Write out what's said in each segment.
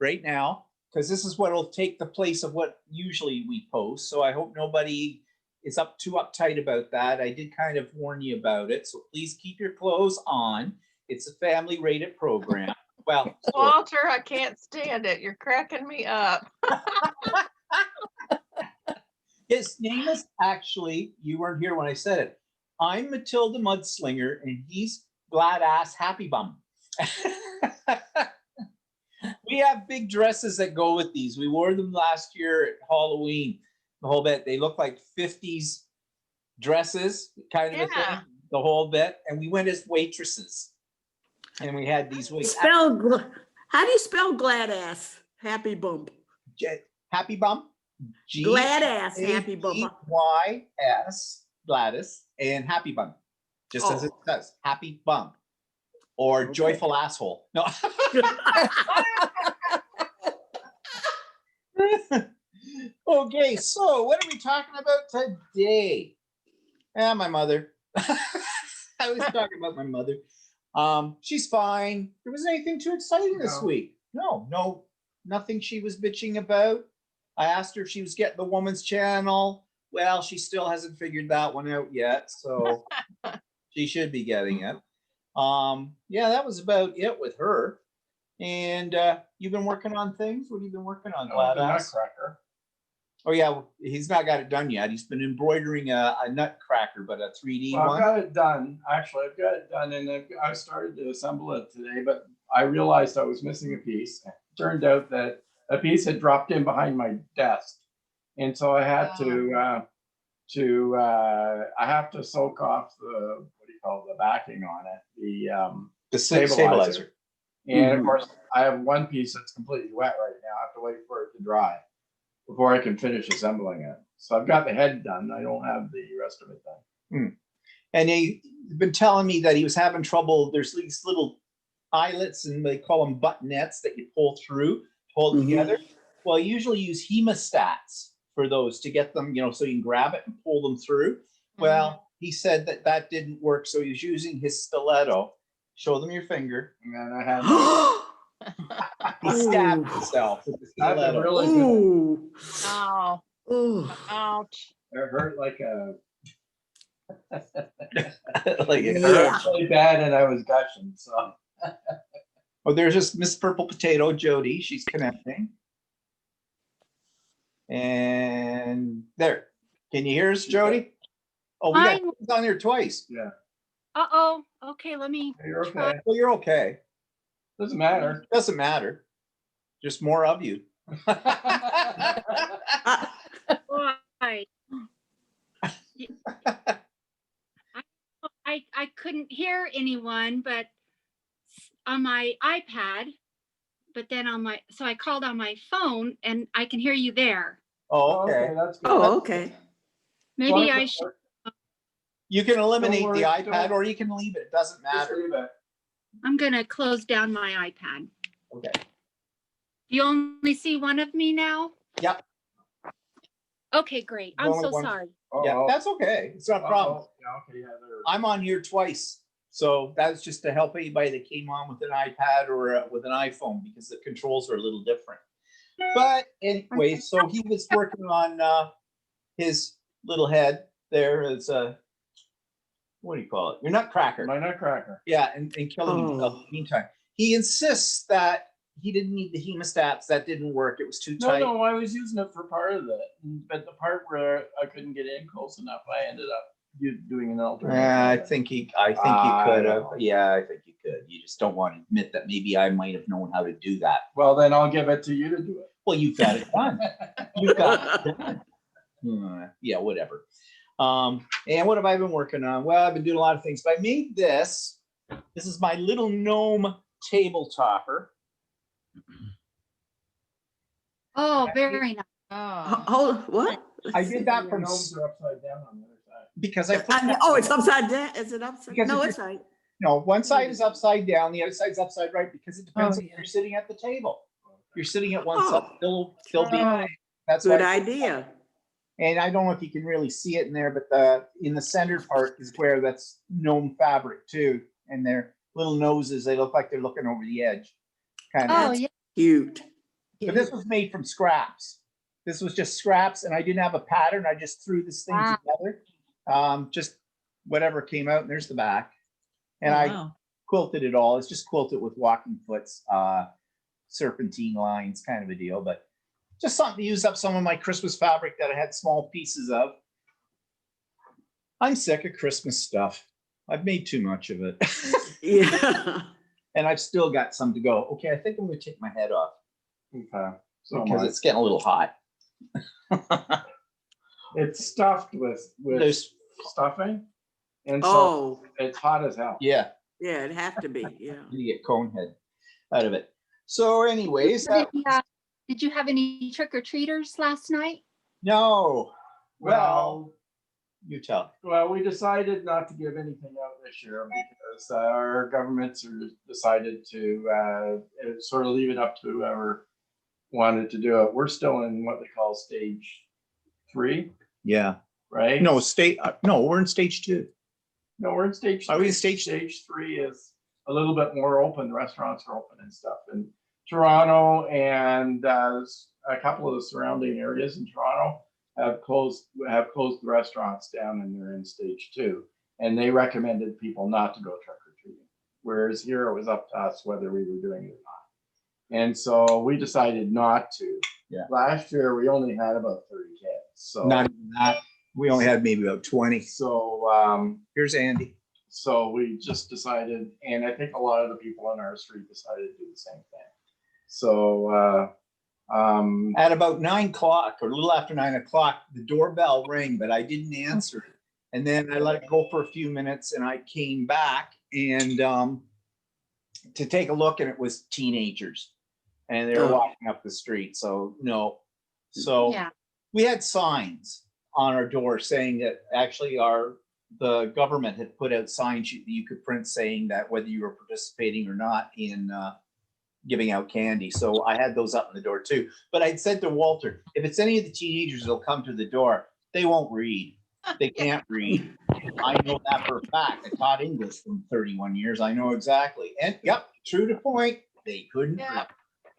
right now, because this is what will take the place of what usually we post. So I hope nobody is too uptight about that. I did kind of warn you about it. So please keep your clothes on. It's a family rated program. Well, Walter, I can't stand it. You're cracking me up. his name is actually, you weren't here when I said it. I'm Matilda Mudslinger, and he's Glad Ass Happy Bum. We have big dresses that go with these. We wore them last year at Halloween. The whole bit. They look like 50s dresses, kind of a thing. The whole bit. And we went as waitresses. And we had these wigs. How do you spell glad ass? Happy bump. Happy Bump. Glad ass, happy bump. Y-S, Gladys, and Happy Bump. Just as it says, Happy Bump. Or joyful asshole. No. Okay, so what are we talking about today? My mother. I was talking about my mother. She's fine. There wasn't anything too exciting this week. No, nothing she was bitching about. I asked her if she was getting the woman's channel. Well, she still hasn't figured that one out yet, so she should be getting it. Yeah, that was about it with her. And you've been working on things? What have you been working on, Glad Ass? Nutcracker. Oh yeah, he's not got it done yet. He's been embroidering a nutcracker, but a 3D one. I've got it done. Actually, I've got it done, and I started to assemble it today, but I realized I was missing a piece. It turned out that a piece had dropped in behind my desk, and so I had I have to soak off the the backing on it, the stabilizer. And of course, I have one piece that's completely wet right now. I have to wait for it to dry before I can finish assembling it. So I've got the head done. I don't have the rest of it done. And he's been telling me that he was having trouble. There's these little eyelets, and they call them buttonettes that you pull through, hold together. Well, I usually use hemostats for those to get them, so you can grab it and pull them through. Well, he said that didn't work, so he was using his stiletto. Show them your finger. And then I have he stabbed himself with the stiletto. Really good. Oh. Ouch. It hurt like a like it hurt really bad, and I was gushing. So well, there's just Miss Purple Potato, Jody. She's connecting. And there. Can you hear us, Jody? Oh, we got on here twice. Yeah. Uh-oh. Okay, let me You're okay. Well, you're okay. Doesn't matter. Doesn't matter. Just more of you. Boy. I couldn't hear anyone, but on my iPad, but then so I called on my phone and I can hear you there. Oh, okay. That's good. Oh, okay. Maybe I should. You can eliminate the iPad or you can leave it. It doesn't matter. I'm going to close down my iPad. Okay. You only see one of me now? Yep. Okay, great. I'm so sorry. Yeah, that's okay. It's not a problem. Yeah, okay, I'm on here twice. So that's just to help anybody that came on with an iPad or with an iPhone, because the controls are a little different. But anyway, so he was working on his little head there as a, what do you call it? Your nutcracker. My nutcracker. Yeah, and killing himself in the meantime. He insists that he didn't need the hemostats. That didn't work. It was too tight. No, I was using it for part of it. But the part where I couldn't get in close enough, I ended up doing an alternate. I think you could have. Yeah, I think you could. You just don't want to admit that maybe I might have known how to do that. Well, then I'll give it to you to do it. Well, you've got it done. You've got it done. Yeah, whatever. And what have I been working on? Well, I've been doing a lot of things, but I made this. This is my little gnome table topper. Oh, very nice. Oh, what? I did that from Gnomes are upside down on the other side. because I put It's upside down. Is it upside? Because No, if it's right. no, one side is upside down, the other side's upside right, because it depends on if you're sitting at the table. If you're sitting at one side, they'll be. That's Good why. idea. And I don't know if you can really see it in there, but in the center part is where that's gnome fabric too, and their little noses, they look like they're looking over the edge. Kind of. Oh, yeah. Cute. But this was made from scraps. This was just scraps, and I didn't have a pattern. I just threw this thing Wow. together. Just whatever came out, and there's the back. And Oh, I wow. quilted it all. It's just quilted with walking foots, serpentine lines, kind of a deal. But just something to use up some of my Christmas fabric that I had small pieces of. I'm sick of Christmas stuff. I've made too much of it. Yeah. And I've still got some to go. Okay, I think I'm going to take my head off Okay. So because it's getting a little hot. it's stuffed with There's, stuffing, and so Oh, it's hot as hell. yeah, yeah, it'd have to be, yeah. you get cone head out of it. So anyways, Did you have any trick or treaters last night? no, Well, you tell. well, we decided not to give anything out this year because our governments decided to sort of leave it up to whoever wanted to do it. We're still in what they call stage 3, Yeah. right? No, no, we're in stage 2. No, we're in stage 3. Are we in stage- Stage 3 is a little bit more open. The restaurants are open and stuff. And Toronto and a couple of the surrounding areas in Toronto have closed the restaurants down, and they're in stage 2. And they recommended people not to go trick or treating. Whereas here it was up to us whether we were doing it or not. And so we decided not to. Yeah. Last year we only had about 30 kids. So Not even that. We only had maybe about 20. so Here's Andy. so we just decided, and I think a lot of the people on our street decided to do the same thing. So At about 9 o'clock or a little after 9 o'clock, the doorbell rang, but I didn't answer it. And then I let it go for a few minutes, and I came back and to take a look, and it was teenagers, and they were Oh. walking up the street. So no, so Yeah. we had signs on our door saying that actually the government had put out signs that you could print saying that whether you were participating or not in giving out candy. So I had those up in the door too. But I'd said to Walter, if it's any of the teenagers that'll come to the door, they won't read. They can't read. I know that for a fact. I taught English for 31 years. I know exactly. And yep, true to point, they couldn't Yeah.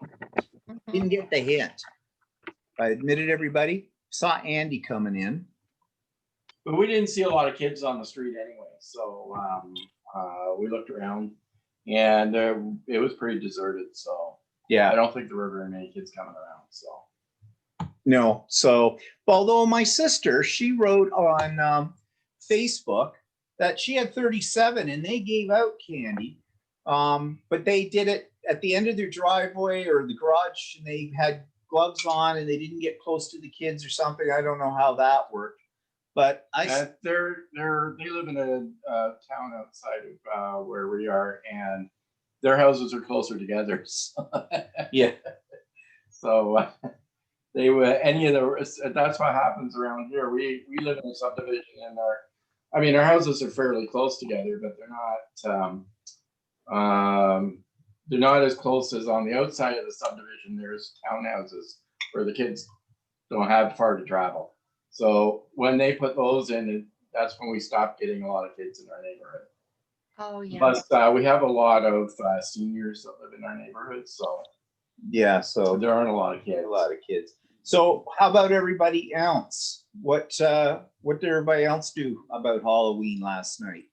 read. Didn't get the hint. I admitted everybody. Saw Andy coming in. but we didn't see a lot of kids on the street anyway. So we looked around, and it was pretty deserted. So I Yeah, don't think there were very many kids coming around. So no. So, although my sister, she wrote on Facebook that she had 37 and they gave out candy. But they did it at the end of their driveway or the garage, and they had gloves on and they didn't get close to the kids or something. I don't know how that worked. But I they live in a town outside of where we are, and their houses are closer together. So, yeah. so they were any of the. That's what happens around here. We live in a subdivision, and our houses are fairly close together, but they're not as close as on the outside of the subdivision. There's townhouses where the kids don't have far to travel. So when they put those in, that's when we stopped getting a lot of kids in our neighborhood. Oh, yeah. But we have a lot of seniors that live in our neighborhood, so Yeah. So there aren't a lot of kids. a lot of kids. So how about everybody else? What did everybody else do about Halloween last night?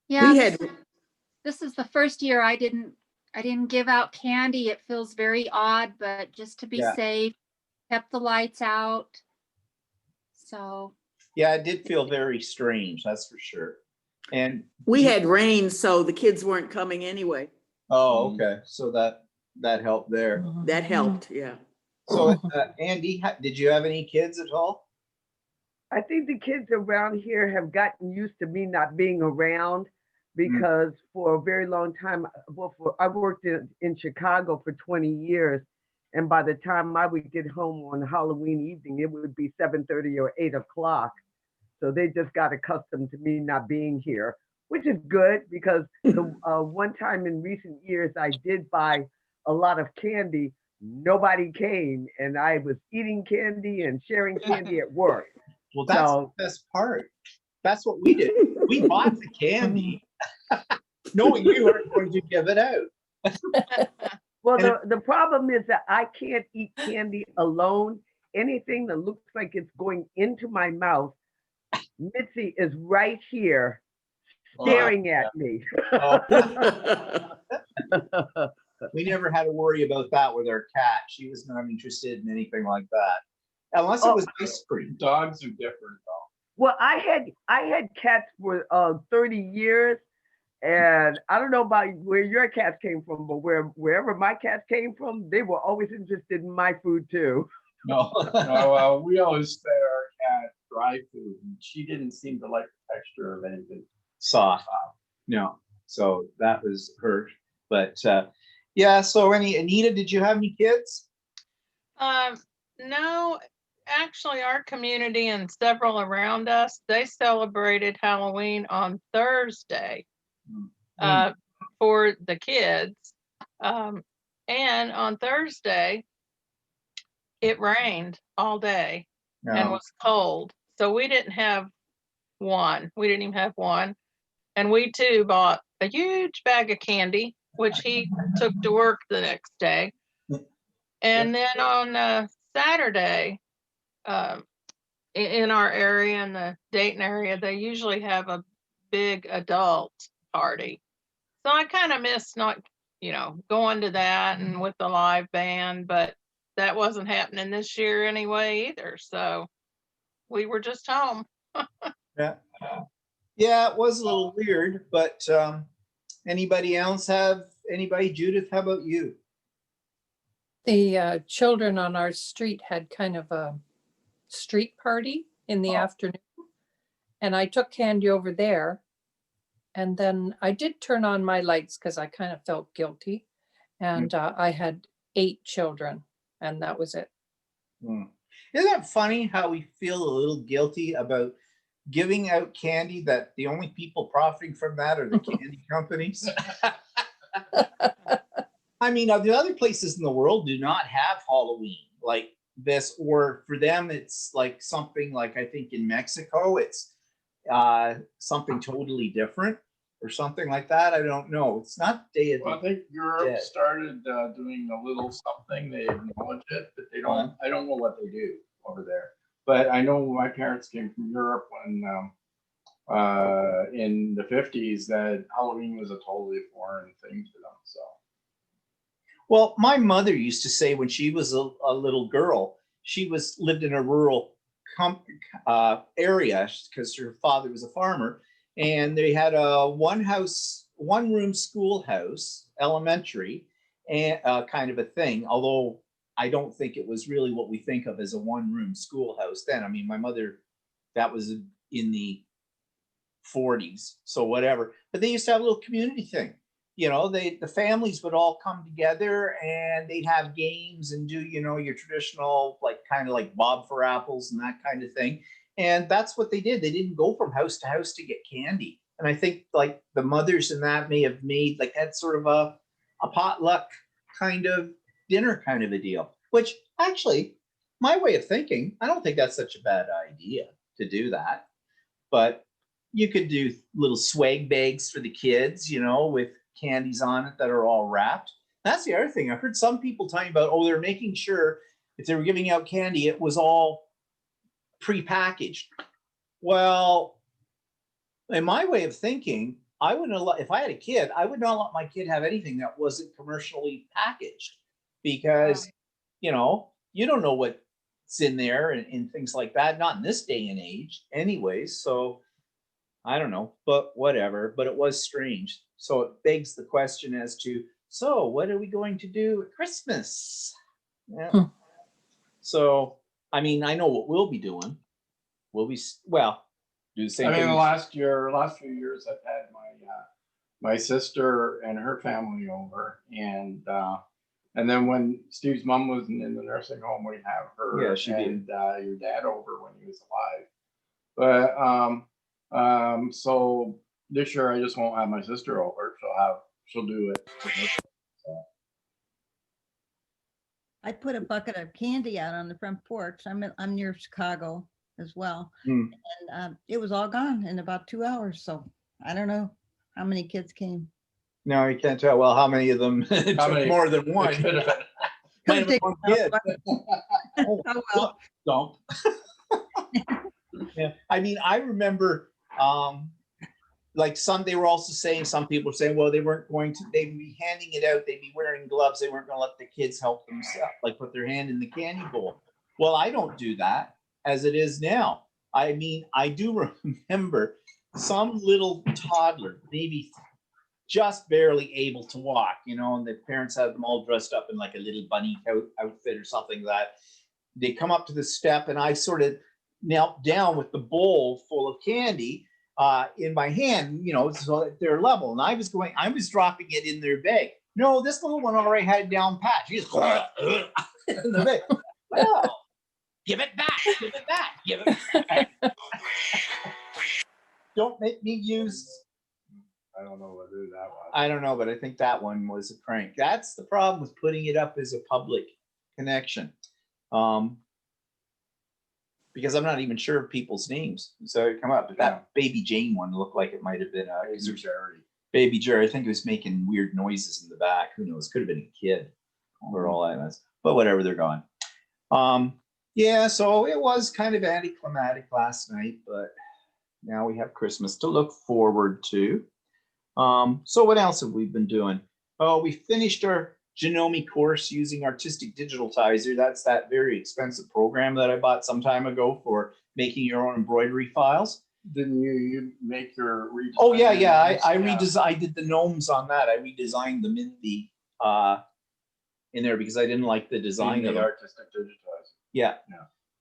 Yeah. We had, This is the first year I didn't give out candy. It feels very odd, but just to be Yeah. safe, kept the lights out. So Yeah, it did feel very strange, that's for sure. And we had rain, so the kids weren't coming anyway. oh, okay. So that helped there. That helped, yeah. So Andy, did you have any kids at all? I think the kids around here have gotten used to me not being around because for a very long time, I worked in Chicago for 20 years. And by the time I would get home on Halloween evening, it would be 7:30 or 8 o'clock. So they just got accustomed to me not being here, which is good because the one time in recent years I did buy a lot of candy. Nobody came, and I was eating candy and sharing candy at work. Well, that's So- the best part. That's what we did. We bought the candy, knowing we weren't going to give it out. Well, And the problem is that I can't eat candy alone. Anything that looks like it's going into my mouth, Mitzi is right here staring at me. we never had to worry about that with our cat. She was not interested in anything like that, unless it Oh. was ice cream. Dogs are different though. Well, I had cats for 30 years, and I don't know about where your cats came from, but wherever my cats came from, they were always interested in my food too. No. No, we always fed our cat dry food, and she didn't seem to like the texture of anything. Soft. No. So that was her. But yeah, so Anita, did you have any kids? No, actually, our community and several around us, they celebrated Halloween on Thursday for the kids. And on Thursday, it rained all day and No. was cold. So we didn't have one. We didn't even have one. And we too bought a huge bag of candy, which he took to work the next day. And then on Saturday, in our area, in the Dayton area, they usually have a big adult party. So I kind of missed not, going to that and with the live band, but that wasn't happening this year anyway either. So we were just home. Yeah. Yeah, it was a little weird, but anybody else have anybody? Judith, how about you? The children on our street had kind of a street party in the afternoon, and I took candy over there. And then I did turn on my lights because I kind of felt guilty. And I had 8 children, and that was it. Isn't that funny how we feel a little guilty about giving out candy, that the only people profiting from that are the candy companies? I mean, the other places in the world do not have Halloween like this, or for them, it's like something like, I think in Mexico, it's something totally different or something like that. I don't know. It's not Day of the Well, I think Europe Dead. started doing a little something. They acknowledge it, but they don't. I don't know what they do over there. But I know my parents came from Europe when in the 50s, that Halloween was a totally foreign thing to them. So. Well, my mother used to say when she was a little girl, she lived in a rural area because her father was a farmer, and they had a one room schoolhouse, elementary, and kind of a thing. Although I don't think it was really what we think of as a one room schoolhouse then. I mean, my mother, that was in the 40s, so whatever. But they used to have a little community thing. The families would all come together and they'd have games and do, your traditional, like kind of like Bob for Apples and that kind of thing. And that's what they did. They didn't go from house to house to get candy. And I think like the mothers in that may have made like that sort of a potluck kind of dinner kind of a deal, which actually, my way of thinking, I don't think that's such a bad idea to do that. But you could do little swag bags for the kids, with candies on it that are all wrapped. That's the other thing. I've heard some people talking about, they're making sure if they were giving out candy, it was all prepackaged. Well, in my way of thinking, I wouldn't if I had a kid, I would not let my kid have anything that wasn't commercially packaged, because you don't know what's in there and things like that. Not in this day and age, anyways. So I don't know, but whatever. But it was strange. So it begs the question as to, so what are we going to do at Christmas? Yeah. So, I mean, I know what we'll be doing. We'll be, do the same I mean, thing. the last few years, I've had my sister and her family over, and then when Steve's mom was in the nursing home, we'd have her and your dad over when he was alive. But so this year I just won't have my sister over. She'll do it. So. I put a bucket of candy out on the front porch. I'm near Chicago as well, and it was all gone in about 2 hours. So I don't know how many kids came. No, you can't tell. Well, how many of them took many- more than It one? could have been. Might have been one kid. Oh, well. Don't. Yeah, I mean, I remember, like they were also saying, some people were saying, well, they weren't going to, they'd be handing it out, they'd be wearing gloves, they weren't gonna let the kids help themselves, like put their hand in the candy bowl. Well, I don't do that as it is now. I mean, I do remember some little toddler, maybe just barely able to walk, and the parents had them all dressed up in like a little bunny outfit or something like that. They come up to the step and I sort of knelt down with the bowl full of candy in my hand, so at their level. And I was dropping it in their bag. No, this little one already had it down pat. She's in the bag. Well, give it back, give it back. Don't make me use. I don't know whether that was. I don't know, but I think that one was a prank. That's the problem with putting it up as a public connection. Because I'm not even sure of people's names. So it come up, but that Baby Jane one looked like it might have been Baby Jerry. I think it was making weird noises in the back. Who knows? Could have been a kid or all that mess. But whatever, they're gone. Yeah, so it was kind of anticlimactic last night, but now we have Christmas to look forward to. So what else have we been doing? Oh, we finished our Genome course using Artistic Digitizer. That's that very expensive program that I bought some time ago for making your own embroidery files. Didn't you make your redesign? Oh yeah. I did the gnomes on that. I redesigned them in the in there because I didn't like the design of the them. Artistic Digitizer. Yeah.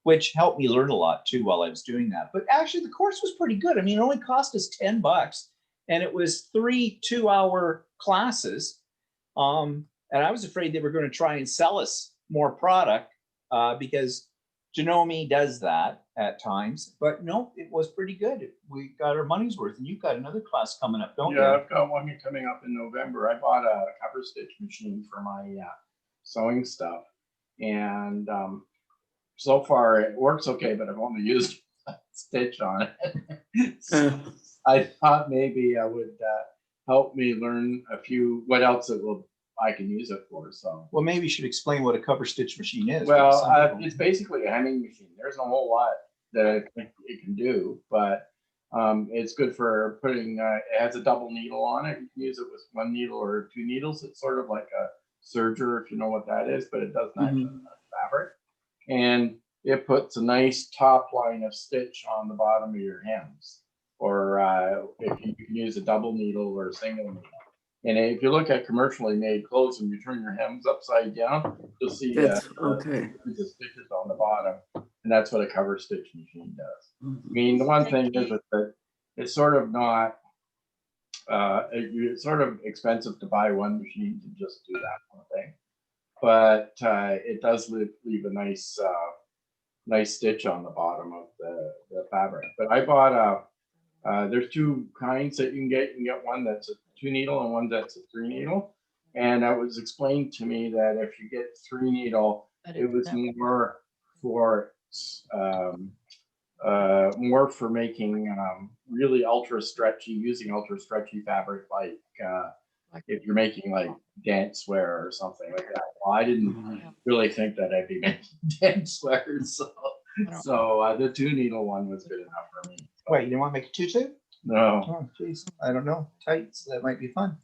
Which helped me learn a lot too while I was doing that. But actually the course was pretty good. I mean, it only cost us $10 and it was 3 2-hour classes. And I was afraid they were going to try and sell us more product because Genome does that at times. But no, it was pretty good. We got our money's worth. And you've got another class coming up, don't you? Yeah, I've got one coming up in November. I bought a cover stitch machine for my sewing stuff. And so far it works okay, but I've only used a stitch on it. So I thought maybe I would help me learn what else I can use it for. So well, maybe you should explain what a cover stitch machine is. Well, it's basically a hemming machine. There's a whole lot that it can do, but it's good for putting. It has a double needle on it. You can use it with one needle or 2 needles. It's sort of like a serger, if you know what that is, but it does not fabric, and it puts a nice top line of stitch on the bottom of your hems. Or if you can use a double needle or a single needle. And if you look at commercially made clothes and you turn your hems upside down, you'll see the stitches on the bottom. And that's what a cover stitch machine does. I mean, the one thing is that it's sort of not, it's sort of expensive to buy one machine to just do that one thing. But it does leave a nice stitch on the bottom of the fabric. But I bought there's 2 kinds that you can get. You can get one that's a 2 needle and one that's a 3 needle. And it was explained to me that if you get 3 needle, it was more for making really ultra stretchy, using ultra stretchy fabric, like if you're making like dance wear or something like that. Well, I didn't really think that I'd be making dance wear, so the 2 needle one was good enough for me. Wait, you didn't want to make a tutu? No. Oh, geez. I don't know. Tights, that might be fun.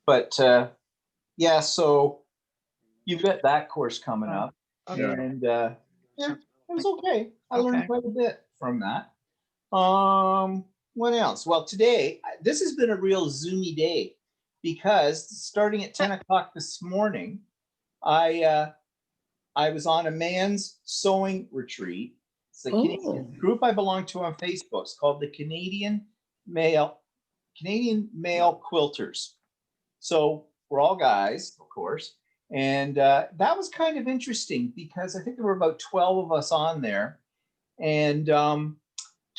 But yeah, so you've got that course coming up. And yeah, it was okay. I learned quite a bit from that. What else? Well, today, this has been a real zoomy day because starting at 10 o'clock this morning, I was on a man's sewing retreat. It's the Canadian group I belong to on Facebook. It's called the Canadian Male Quilters. So we're all guys, of course. And that was kind of interesting because I think there were about 12 of us on there. And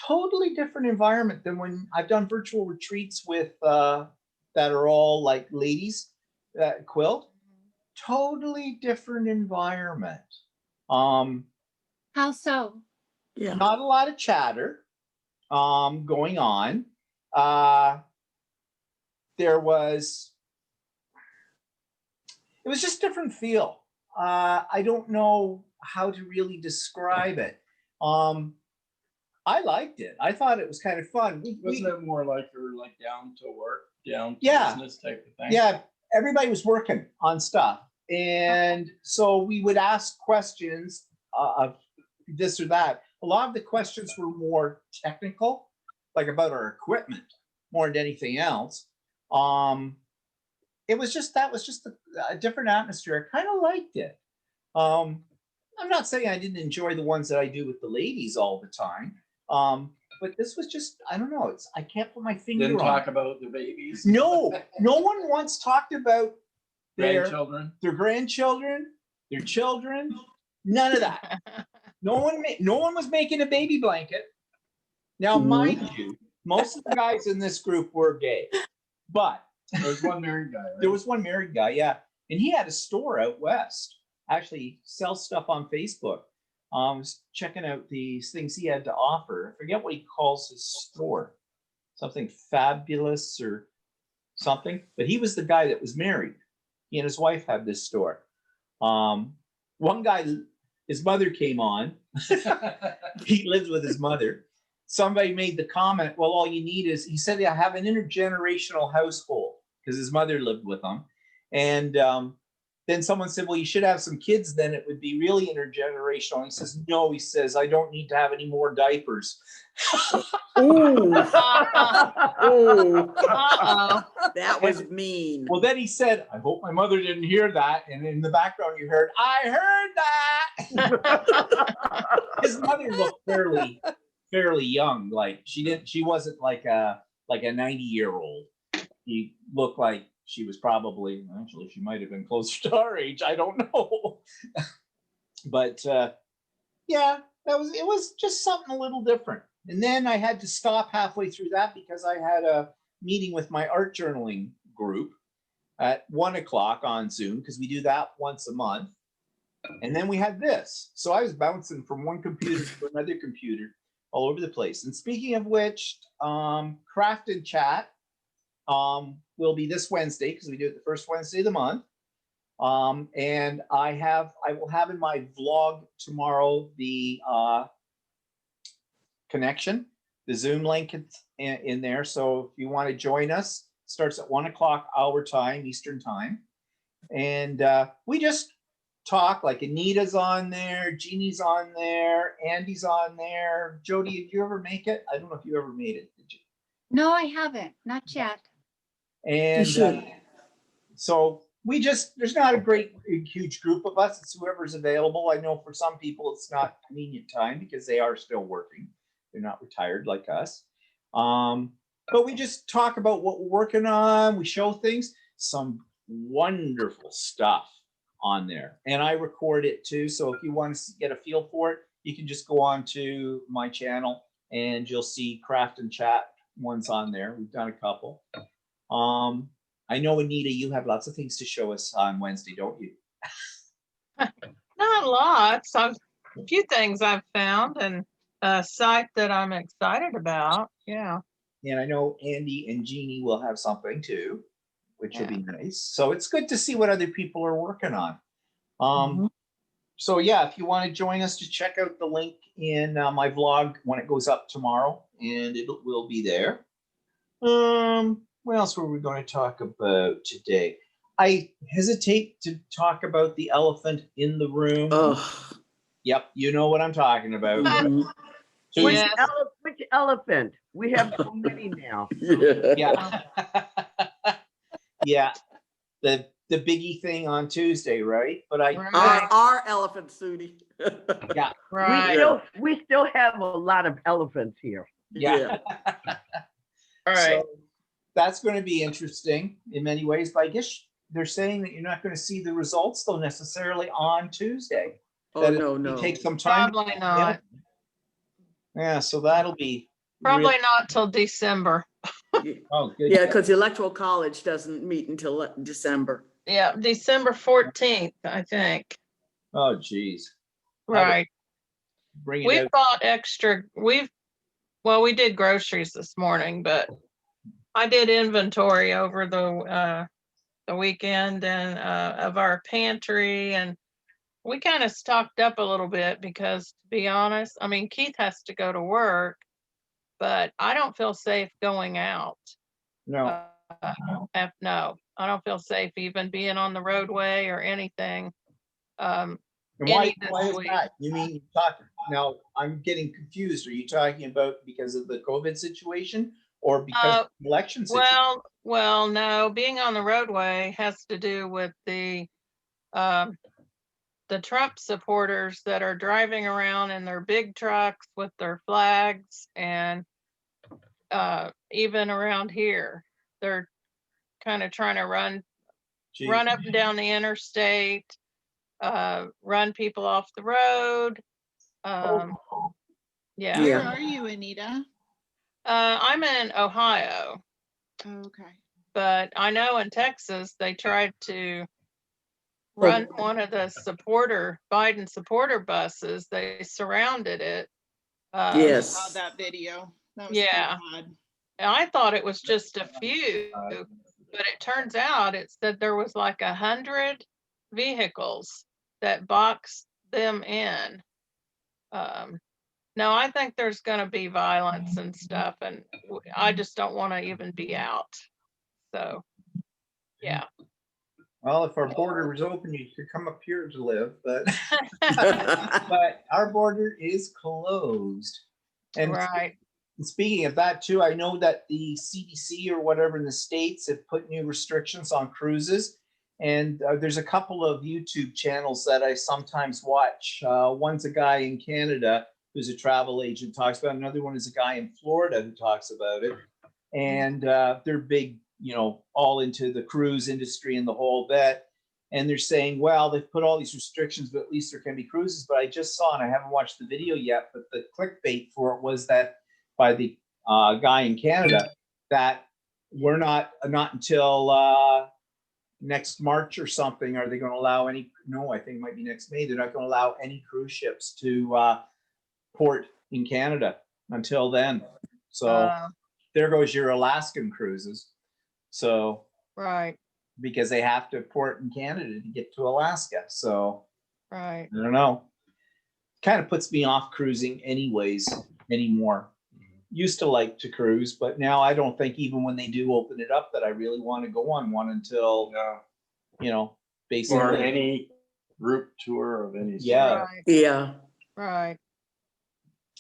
totally different environment than when I've done virtual retreats with that are all like ladies that quilt. Totally different environment. How so? Yeah. Not a lot of chatter going on. There was it was just different feel. I don't know how to really describe it. I liked it. I thought it was kind of fun. Wasn't it more like you're like down to work, down to Yeah. business type of thing? Yeah, everybody was working on stuff. And so we would ask questions of this or that. A lot of the questions were more technical, like about our equipment, more than anything else. It was just, that was just a different atmosphere. I kind of liked it. I'm not saying I didn't enjoy the ones that I do with the ladies all the time. But this was just, I don't know. I can't put my finger Didn't on talk it. about the babies. No, no one once talked about their Grandchildren. their children, none of that. No one was making a baby blanket. Now, mind you, most of the guys in this group were gay, but There was one married guy, right? there was one married guy, yeah, and he had a store out west. Actually, sells stuff on Facebook. I was checking out these things he had to offer. I forget what he calls his store, something fabulous or something. But he was the guy that was married. He and his wife had this store. One guy, his mother came on. He lives with his mother. Somebody made the comment, well, all you need is, he said, I have an intergenerational household because his mother lived with him. And then someone said, well, you should have some kids, then it would be really intergenerational. And he says, no, he says, I don't need to have any more diapers. Ooh. Ooh. Uh-oh. That was mean. Well, then he said, I hope my mother didn't hear that. And in the background, you heard, I heard that. His mother looked fairly young. Like she wasn't like a 90-year-old. He looked like she was probably, actually, she might have been closer to our age. I don't know. But yeah, it was just something a little different. And then I had to stop halfway through that because I had a meeting with my art journaling group at 1:00 on Zoom, because we do that once a month. And then we had this. So I was bouncing from one computer to another computer all over the place. And speaking of which, Craft and Chat will be this Wednesday, because we do it the first Wednesday of the month. And I will have in my vlog tomorrow the connection, the Zoom link in there. So if you want to join us, it starts at 1:00 our time, Eastern time. And we just talk, like Anita's on there, Jeannie's on there, Andy's on there. Jody, did you ever make it? I don't know if you ever made it, did you? No, I haven't, not yet. And so there's not a great huge group of us. It's whoever's available. I know for some people it's not convenient time because they are still working. They're not retired like us. But we just talk about what we're working on. We show things, some wonderful stuff on there. And I record it too. So if you want to get a feel for it, you can just go on to my channel and you'll see Craft and Chat ones on there. We've done a couple. I know, Anita, you have lots of things to show us on Wednesday, don't you? Not lots. A few things I've found, and a site that I'm excited about. Yeah. And I know Andy and Jeannie will have something too, which will be nice. So it's good to see what other people are working on. So yeah, if you want to join us, just check out the link in my vlog when it goes up tomorrow, and it will be there. What else were we going to talk about today? I hesitate to talk about the elephant in the room. Ugh. Yep, you know what I'm talking about. Mhm. So Yes. Which elephant? We have so many now. yeah. Yeah. The biggie thing on Tuesday, right? But Right. Our elephant, Sudi. yeah. Right. We still have a lot of elephants here. Yeah. Right. So that's going to be interesting in many ways, but I guess they're saying that you're not going to see the results though necessarily on Tuesday. Oh, That no. it take some time. Probably not. Yeah, so that'll be Probably not till December. oh good. Yeah, because the Electoral College doesn't meet until December. Yeah, December 14th, I think. Oh geez. Right. Bring it We've out. bought extra. We did groceries this morning, but I did inventory over the the weekend and of our pantry, and we kind of stocked up a little bit because, to be honest, I mean, Keith has to go to work, but I don't feel safe going out. No. No, I don't feel safe even being on the roadway or anything. And why This is week. that? You mean you talking now? I'm getting confused. Are you talking about because of the COVID situation or because of the election situation? Well, no, being on the roadway has to do with um, the Trump supporters that are driving around in their big trucks with their flags, and even around here, they're kind of trying to run Jeez. up and down the interstate, run people off the road. Yeah. Yeah. Where are you, Anita? I'm in Ohio, Okay. but I know in Texas they tried to run one of the Biden supporter buses. They surrounded it. I Yes. saw that video. That was Yeah. pretty odd. And I thought it was just a few, but it turns out it said there was like 100 vehicles that boxed them in. No, I think there's going to be violence and stuff, and I just don't want to even be out. So, yeah. Well, if our border was open, you could come up here to live, but but our border is closed. And Right. speaking of that too, I know that the CDC or whatever in the States have put new restrictions on cruises. And there's a couple of YouTube channels that I sometimes watch. One's a guy in Canada who's a travel agent talks about it. Another one is a guy in Florida who talks about it. And they're big, you know, all into the cruise industry and the whole bit. And they're saying, well, they've put all these restrictions, but at least there can be cruises. But I just saw, and I haven't watched the video yet, but the clickbait for it was that by the guy in Canada, that we're not until next March or something, are they going to allow any, no, I think it might be next May, they're not going to allow any cruise ships to port in Canada until then. So there goes your Alaskan cruises. So, Right. because they have to port in Canada to get to Alaska. So, Right. I don't know. Kind of puts me off cruising anyways anymore. Used to like to cruise, but now I don't think even when they do open it up that I really want to go on one until, you know, basically. Or any group tour of any sort. Yeah. Right. Yeah. Right.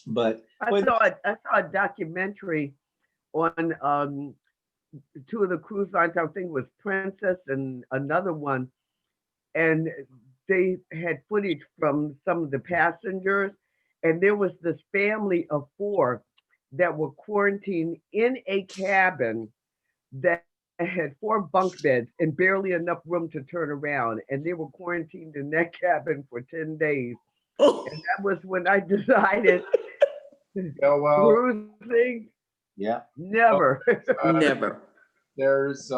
But I saw a documentary on two of the cruise lines. I think it was Princess and another one, and they had footage from some of the passengers, and there was this family of 4 that were quarantined in a cabin that had 4 bunk beds and barely enough room to turn around, and they were quarantined in that cabin for 10 days. Oh, And that was when I decided Yeah, well, cruising, yeah, never. never. there's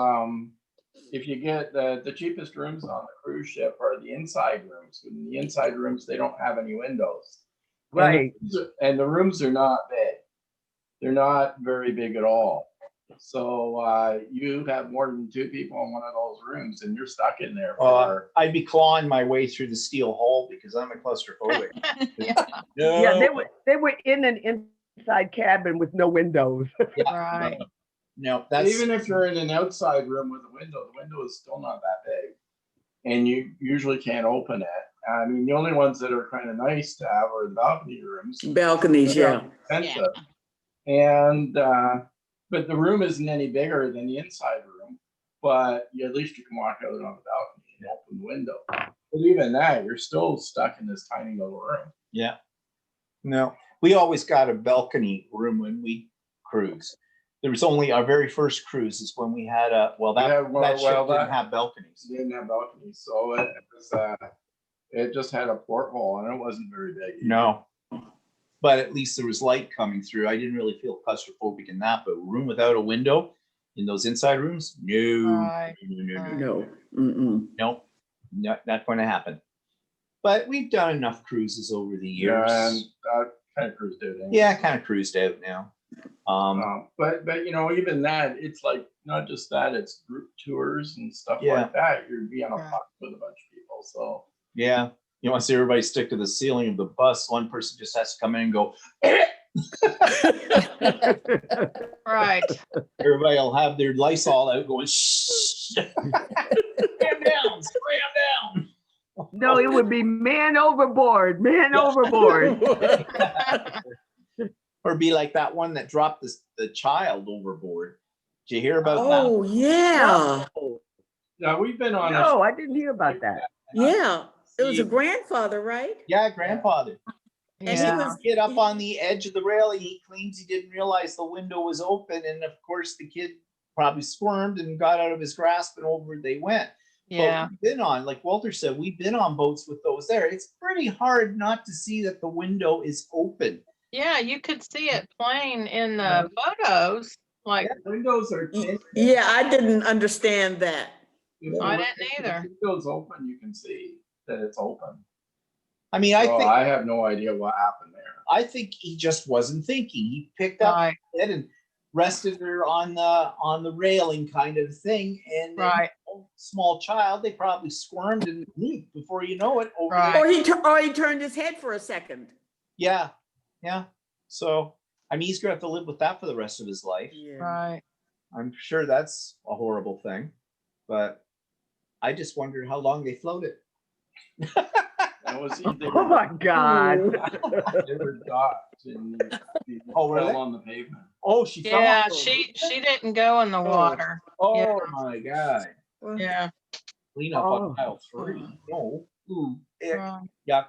if you get the cheapest rooms on the cruise ship are the inside rooms. In the inside rooms, they don't have any windows. Right. And the rooms are not big. They're not very big at all. So you have more than 2 people in one of those rooms, and you're stuck in there for. I'd be clawing my way through the steel hole because I'm a claustrophobic. Yeah. No. Yeah, they were in an inside cabin with no windows. Yeah. Right. No, that's Even if you're in an outside room with a window, the window is still not that big, and you usually can't open it. I mean, the only ones that are kind of nice to have are the balcony rooms. Balconies, yeah. Expensive. And but the room isn't any bigger than the inside room, but at least you can walk out on the balcony and open the window. But even that, you're still stuck in this tiny little room. yeah. No, we always got a balcony room when we cruise. There was only our very first cruise is when we had a that ship didn't have balconies. Didn't have balconies, so it was it just had a porthole and it wasn't very big either. No. But at least there was light coming through. I didn't really feel claustrophobic in that, but a room without a window in those inside rooms, no, Right. No. Mm-mm. nope, not going to happen. But we've done enough cruises over the years. Yeah, and kind of cruised out. Anyway. Yeah, kind of cruised out now. But you know, even that, it's like not just that, it's group tours and stuff Yeah. like that. You're being a Right. bus with a bunch of people. So Yeah. You want to see everybody stick to the ceiling of the bus. One person just has to come in and go, Right. everybody will have their Lysol out going, shh. Scram down, scram down. No, it would be man overboard, man overboard. Or be like that one that dropped the child overboard. Did you hear about that? Oh, yeah. yeah, we've been on No, I didn't hear about that. Yeah. It was a grandfather, right? Yeah, grandfather. And he Yeah. was, Kid up on the edge of the railing. He claims he didn't realize the window was open. And of course, the kid probably squirmed and got out of his grasp and over they went. Yeah. But we've been on, like Walter said, we've been on boats with those there. It's pretty hard not to see that the window is open. Yeah, you could see it plain in the photos. Like, windows are tinted. yeah, I didn't understand that. If I the didn't either. window's open, you can see that it's open. I mean, I So think I have no idea what happened there. I think he just wasn't thinking. He picked up right, it and rested her on the railing kind of thing. And then, right, small child, they probably squirmed and leaped before you know it over Right. there. Or he turned his head for a second. Yeah. Yeah. So I mean he's gonna have to live with that for the rest of his life. Yeah. right. I'm sure that's a horrible thing. But I just wondered how long they floated. That was Oh my God. they were docked and they Oh, were fell they? on the pavement. Oh, she fell Yeah, off. she didn't go in the water. Oh Yeah. my God. Yeah. Clean up Oh. on aisle 3. No. Ooh, ick, Right. yuck.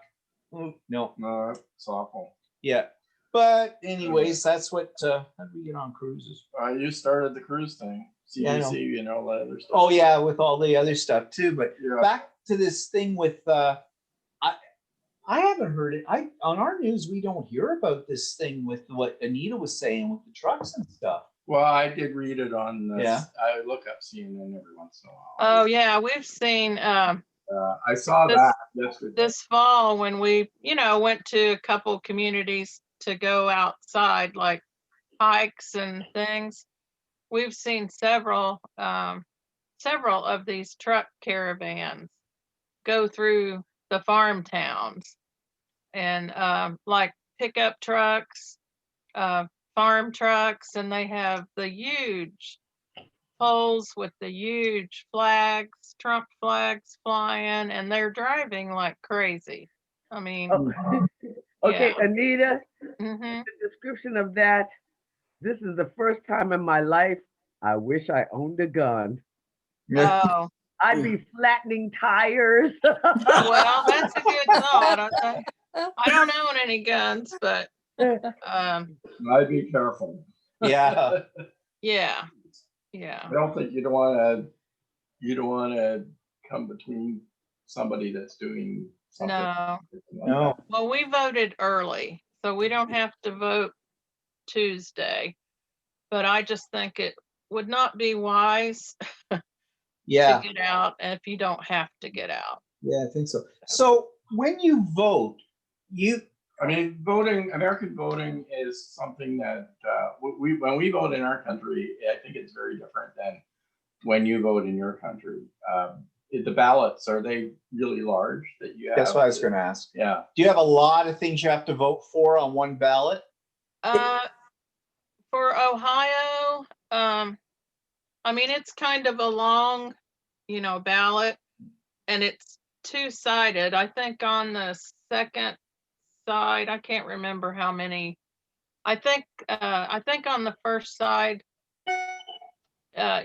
Ooh, no. No, it's awful. Yeah. But anyways, that's what how do we get on cruises? You started the cruise thing. Yeah, I know. CDC, you know, that other stuff. Oh yeah, with all the other stuff too. But Yeah. back to this thing with I haven't heard it. On our news we don't hear about this thing with what Anita was saying with the trucks and stuff. Well, I did read it on the, Yeah. I look up CNN every once in a while. Oh yeah, we've seen I saw this- that yesterday. this fall when we, went to a couple communities to go outside, like hikes and things. We've seen several of these truck caravans go through the farm towns and like pickup trucks, farm trucks, and they have the huge poles with the huge flags, Trump flags flying, and they're driving like crazy. I mean, Oh. Okay, Yeah. Anita, mhm. the description of that. This is the first time in my life I wish I owned a gun. Oh, I'd be flattening tires. well, that's a good thought. I don't own any guns, but I'd be careful. Yeah. yeah. I don't think you don't want to come between somebody that's doing something. No. No. Well, we voted early, so we don't have to vote Tuesday. But I just think it would not be wise Yeah. to get out if you don't have to get out. Yeah, I think so. So when you vote, I mean, voting, American voting is something that when we vote in our country, I think it's very different than when you vote in your country. The ballots, are they really large that you have? that's what I was going to ask. Yeah. Do you have a lot of things you have to vote for on one ballot? For Ohio, I mean, it's kind of a long, ballot, and it's two-sided. I think on the second side, I can't remember how many. I think on the first side,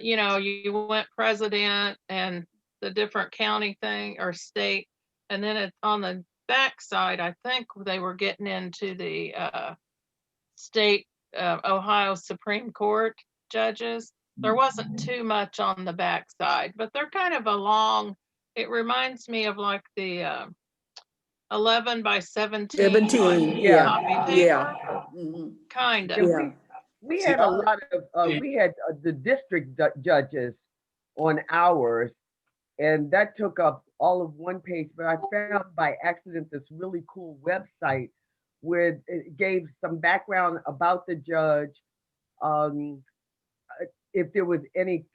you went president and the different county thing or state, and then on the back side, I think they were getting into the state Ohio Supreme Court judges. There wasn't too much on the back side, but they're kind of a long. It reminds me of like the 11 by 17. 17, Yeah. yeah, copy paper, yeah. Mhm. kind of. Yeah. We had a lot of, we had the district judges on ours, and that took up all of one page, but I found by accident this really cool website where it gave some background about the judge, um, if there was any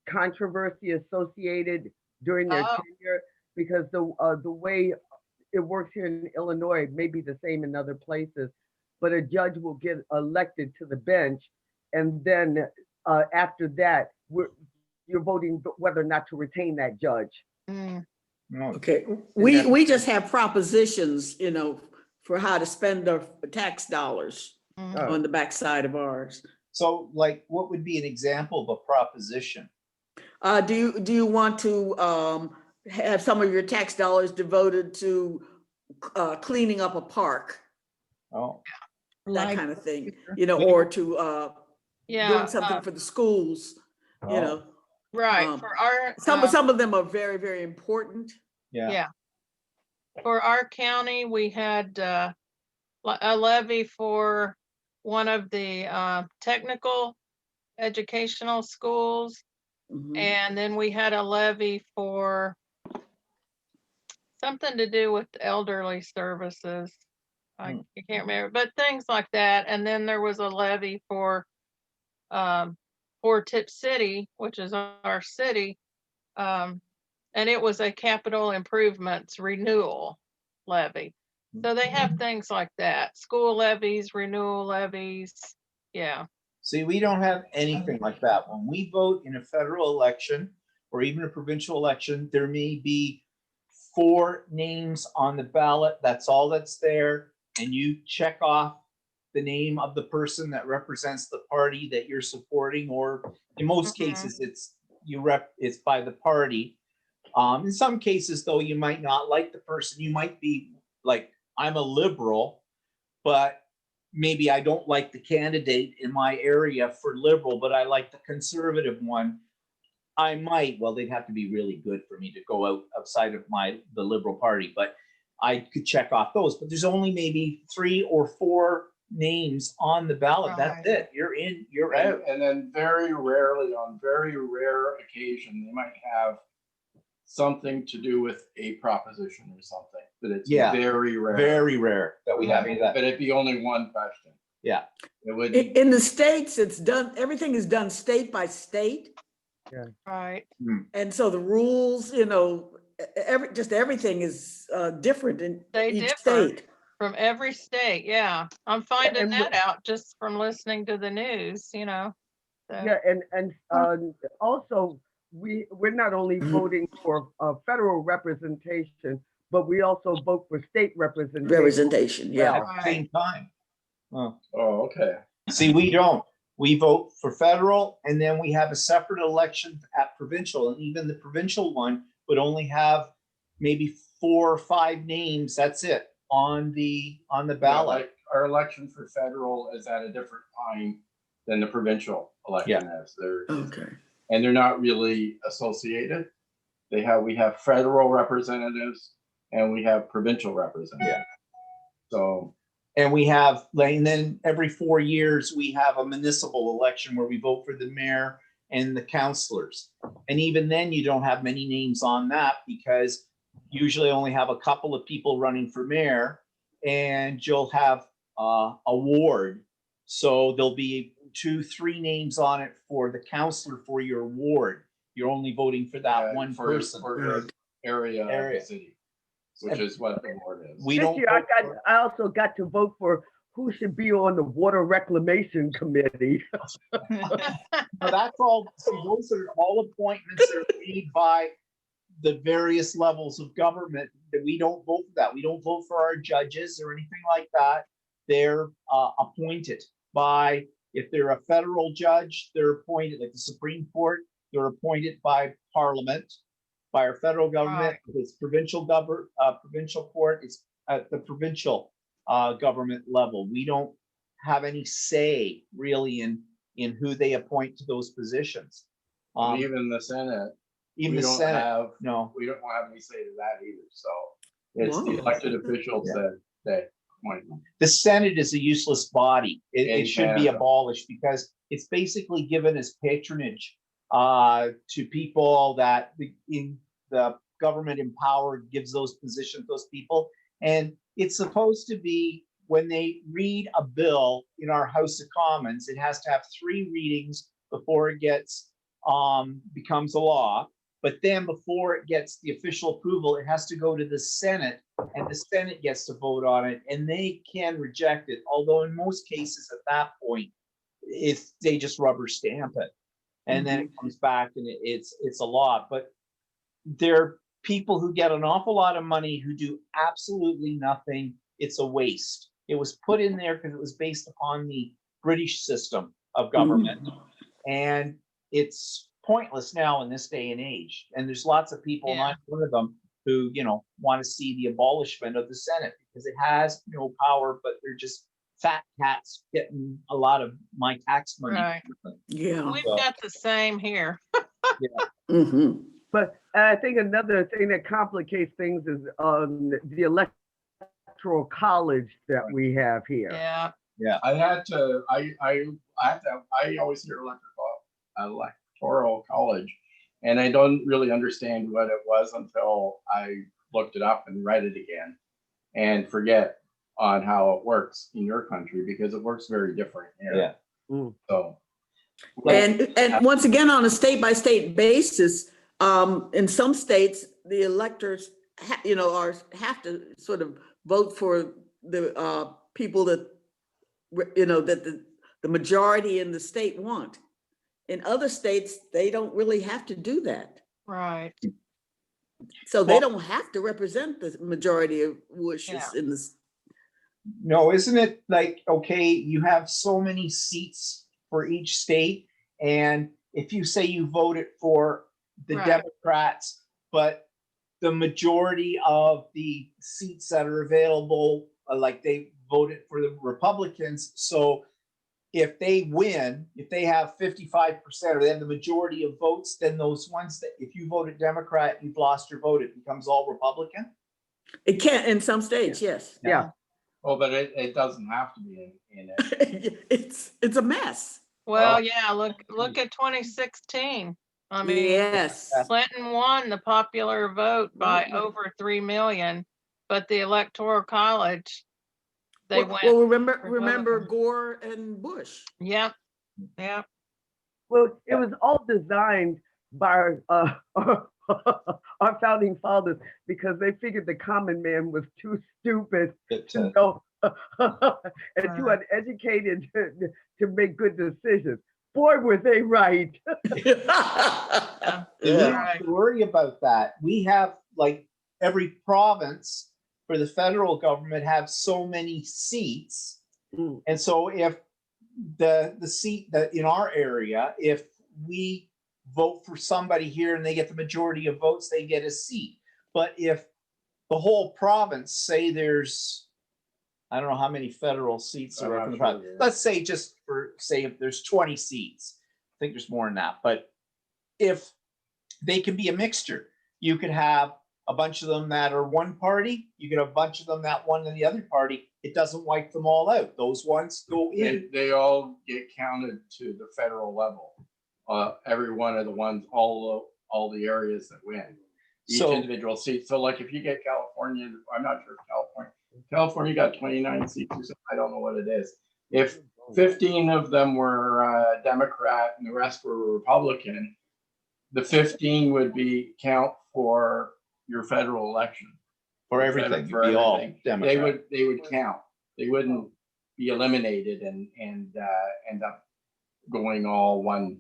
controversy associated during their Oh. tenure, because the way it works here in Illinois may be the same in other places, but a judge will get elected to the bench, and then after that, you're voting whether or not to retain that judge. Mm. No. Okay, we just have propositions, you know, for how to spend our tax dollars Mhm. on the backside of ours. So like, what would be an example of a proposition? Do you want to have some of your tax dollars devoted to cleaning up a park, Oh, that kind of thing, Library. you know, or to Yeah, doing something for the schools, you Oh. know. right. For our, Some of them are very, very important. yeah. yeah. For our county, we had a levy for one of the technical educational schools. Mhm. And then we had a levy for something to do with elderly services. I can't remember, but things like that. And then there was a levy for Tip City, which is our city. And it was a capital improvements renewal levy. So they have things like that, school levies, renewal levies. Yeah. See, we don't have anything like that. When we vote in a federal election or even a provincial election, there may be 4 names on the ballot. That's all that's there. And you check off the name of the person that represents the party that you're supporting, or in most Mhm. cases, it's by the party. In some cases, though, you might not like the person. You might be like, I'm a liberal, but maybe I don't like the candidate in my area for liberal, but I like the conservative one. I might, well, they'd have to be really good for me to go outside of the liberal party, but I could check off those. But there's only maybe 3 or 4 names on the ballot. That's Right. it. You're in, you're out. And then very rarely, on very rare occasion, they might have something to do with a proposition or something, but it's Yeah. very rare. Very rare that we have any of that. But it'd be only one question. Yeah. It would. In the states, it's done, everything is done state by state. Right. And so the rules, you know, everything is different in They each differ. state. From every state, yeah. I'm finding And that out just from listening to the news, you know. So, Yeah, and also we're not only voting for federal representation, but we also vote for state representation. Representation, yeah. At the same time. Oh. Oh, okay. See, we don't. We vote for federal, and then we have a separate election at provincial, and even the provincial one would only have maybe 4 or 5 names. That's it on the Yeah, ballot. like our election for federal is at a different time than the provincial election is. Okay. And they're not really associated. We have federal representatives and we have provincial representatives. So, And we have, and then every 4 years, we have a municipal election where we vote for the mayor and the councilors. And even then, you don't have many names on that because usually only have a couple of people running for mayor, and you'll have a ward. So there'll be 2, 3 names on it for the councilor for your ward. You're only voting for that one person. For your area of Area. the city, which is what the board is. We This don't. year I also got to vote for who should be on the water reclamation committee. No, that's all. See, those are all appointments that are made by the various levels of government. That we don't vote for that. We don't vote for our judges or anything like that. They're appointed by. If they're a federal judge, they're appointed, like the Supreme Court. They're appointed by Parliament, by our federal government. Right. If it's provincial provincial court, it's at the provincial government level. We don't have any say really in who they appoint to those positions. Even the Senate, Even we the don't Senate, have, no. we don't have any say to that either. So it's the Wow. elected officials Yeah. that appoint them. The Senate is a useless body. It In should be Canada. abolished because it's basically given as patronage to people that in the government in power gives those positions, those people. And it's supposed to be when they read a bill in our House of Commons, it has to have 3 readings before it gets becomes a law. But then before it gets the official approval, it has to go to the Senate, and the Senate gets to vote on it, and they can reject it. Although in most cases at that point, if they just rubber stamp it, and then it comes back and it's a law. But there are people who get an awful lot of money who do absolutely nothing. It's a waste. It was put in there because it was based upon the British system of government, and it's pointless now in this day and age. And there's lots of people, Yeah. not one of them, who want to see the abolishment of the Senate because it has no power, but they're just fat cats getting a lot of my tax money. Right. Yeah. We've got the same here. Mm-hmm. But I think another thing that complicates things is the electoral college that we have here. Yeah. I always hear electoral college, and I don't really understand what it was until I looked it up and read it again, and forget on how it works in your country because it works very different here. Mm. So, And once again, on a state by state basis, in some states, the electors, have to sort of vote for the people that, that the majority in the state want. In other states, they don't really have to do that. Right. So they don't have to represent the majority of wishes in this. No, isn't it like, okay, you have so many seats for each state, and if you say you voted for the Right. Democrats, but the majority of the seats that are available, like they voted for the Republicans, so if they win, if they have 55% or they have the majority of votes, then those ones that if you voted Democrat, you've lost your vote, it becomes all Republican. It can in some states, yes. Yeah. well, but it doesn't have to be in it. It's a mess. Well, yeah, look at 2016. I mean, Yes. Clinton won the popular vote by over 3 million, but the electoral college, they went. Well, remember Republican. Gore and Bush. Yep. Well, it was all designed by our founding fathers because they figured the common man was too stupid to know and too uneducated to make good decisions. Boy, were they right. We don't have to worry about that. We have, like, every province for the federal government have so many seats. And so if the seat that in our area, if we vote for somebody here and they get the majority of votes, they get a seat. But if the whole province, say there's, I don't know how many federal seats there are in the province. Let's say just for say if there's 20 seats, I think there's more than that. But if they can be a mixture, you could have a bunch of them that are one party, you could have a bunch of them that one and the other party. It doesn't wipe them all out. Those ones go in. They all get counted to the federal level. Every one of the ones, all the areas that win, each individual seat. So like if you get California, I'm not sure if California got 29 seats or something. I don't know what it is. If 15 of them were Democrat and the rest were Republican, the 15 would count for your federal election. For everything, for everything. They would count. They wouldn't be eliminated and end up going all one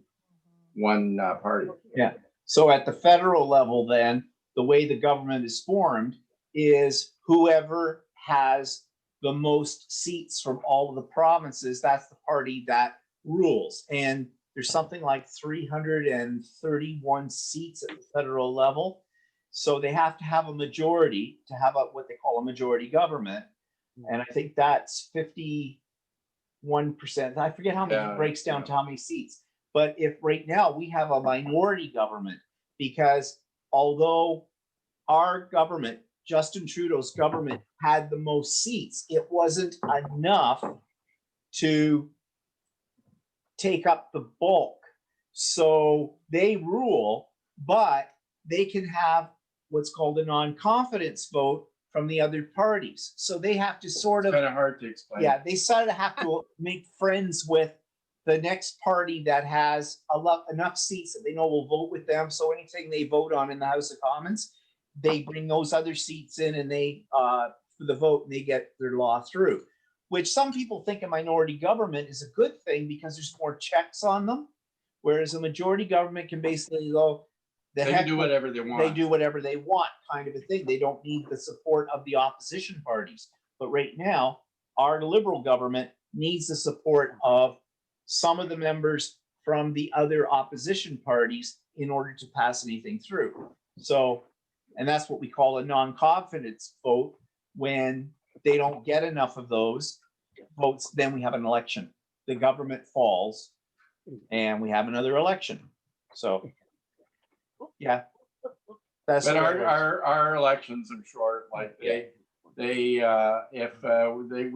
party. Yeah. So at the federal level, then the way the government is formed is whoever has the most seats from all of the provinces, that's the party that rules. And there's something like 331 seats at the federal level. So they have to have a majority to have what they call a majority government. And I think that's 51%. I forget how many it breaks down to how many seats. But if right now we have a minority government, because although our government, Justin Trudeau's government, had the most seats, it wasn't enough to take up the bulk. So they rule, but they can have what's called a non-confidence vote from the other parties. So they have to sort It's of, kind of hard to explain. yeah, they sort of have to make friends with the next party that has enough seats that they know will vote with them. So anything they vote on in the House of Commons, they bring those other seats in and they, for the vote, and they get their law through, which some people think a minority government is a good thing because there's more checks on them. Whereas a majority government can basically go, They can do whatever they want. they do whatever they want, kind of a thing. They don't need the support of the opposition parties. But right now, our Liberal government needs the support of some of the members from the other opposition parties in order to pass anything through. So, and that's what we call a non-confidence vote. When they don't get enough of those votes, then we have an election. The government falls and we have another election. So, yeah. That's But the way it works. our elections are short, like if we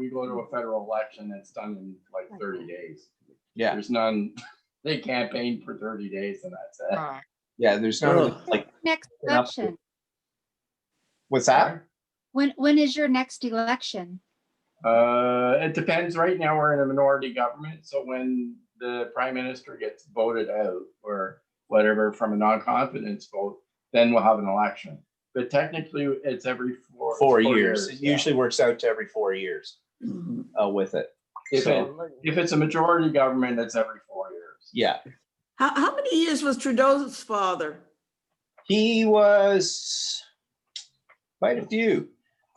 go to a federal election, it's done in like 30 days. Yeah. There's none, they campaign for 30 days and that's it. Right. Yeah, there's none of the, like, Next enough- election. what's that? When is your next election? It depends. Right now, we're in a minority government. So when the prime minister gets voted out or whatever from a non-confidence vote, then we'll have an election. But technically, it's every 4 years. It yeah. usually works out to every 4 years with it. If, So, if it's a majority government, it's every 4 years. yeah. How many years was Trudeau's father? He was quite a few.